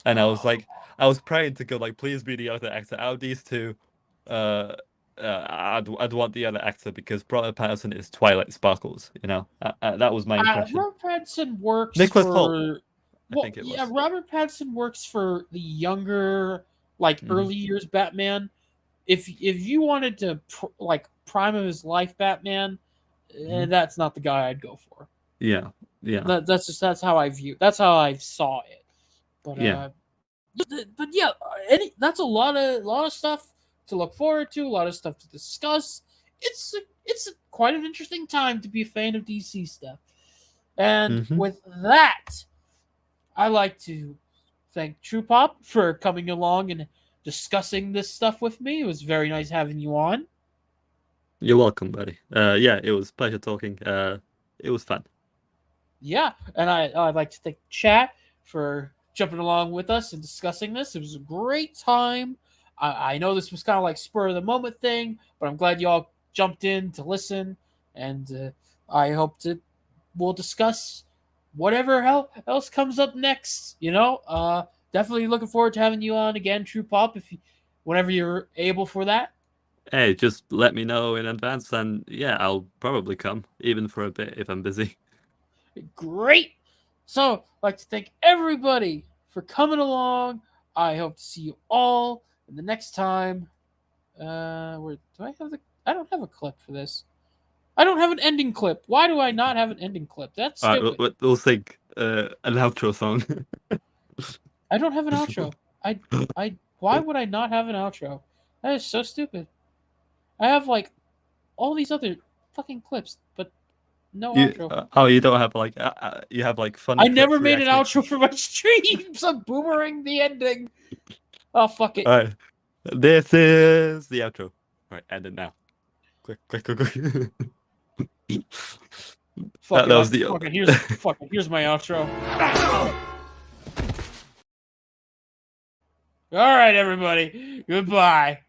and I was praying to God, like, please be the other actor. Out of these two, I'd want the other actor, because Robert Pattinson is Twilight Sparkles. That was my impression. Robert Pattinson works Nicholas for. Hoult, Well, I think it was. yeah, Robert Pattinson works for the younger, like early years Batman. If you wanted to prime of his life Batman, that's not the guy I'd go for. Yeah. That's how I view. That's how I saw it. But yeah. But yeah, that's a lot of stuff to look forward to. A lot of stuff to discuss. It's quite an interesting time to be a fan of DC stuff. And with that, I like to thank Truepop for coming along and discussing this stuff with me. It was very nice having you on. You're welcome, buddy. Yeah, it was a pleasure talking. It was fun. Yeah, and I'd like to thank chat for jumping along with us and discussing this. It was a great time. I know this was kind of like spur of the moment thing, but I'm glad y'all jumped in to listen, and I hope we'll discuss whatever else comes up next. Definitely looking forward to having you on again, Truepop, whenever you're able for that. Hey, just let me know in advance, and yeah, I'll probably come, even for a bit if I'm busy. Great. So, I'd like to thank everybody for coming along. I hope to see you all in the next time. Where do I have I don't have a clip for this. I don't have an ending clip. Why do I not have an ending clip? That's stupid. Alright, we'll think an outro song. I don't have an outro. Why would I not have an outro? That is so stupid. I have like all these other fucking clips, but no outro. You don't have you have like funny. I never made an outro for my streams. I'm boomerang the ending. Oh, fuck it. All right, this is the outro. All right, end it now. Quick. That was the here's my outro. All right, everybody. Goodbye.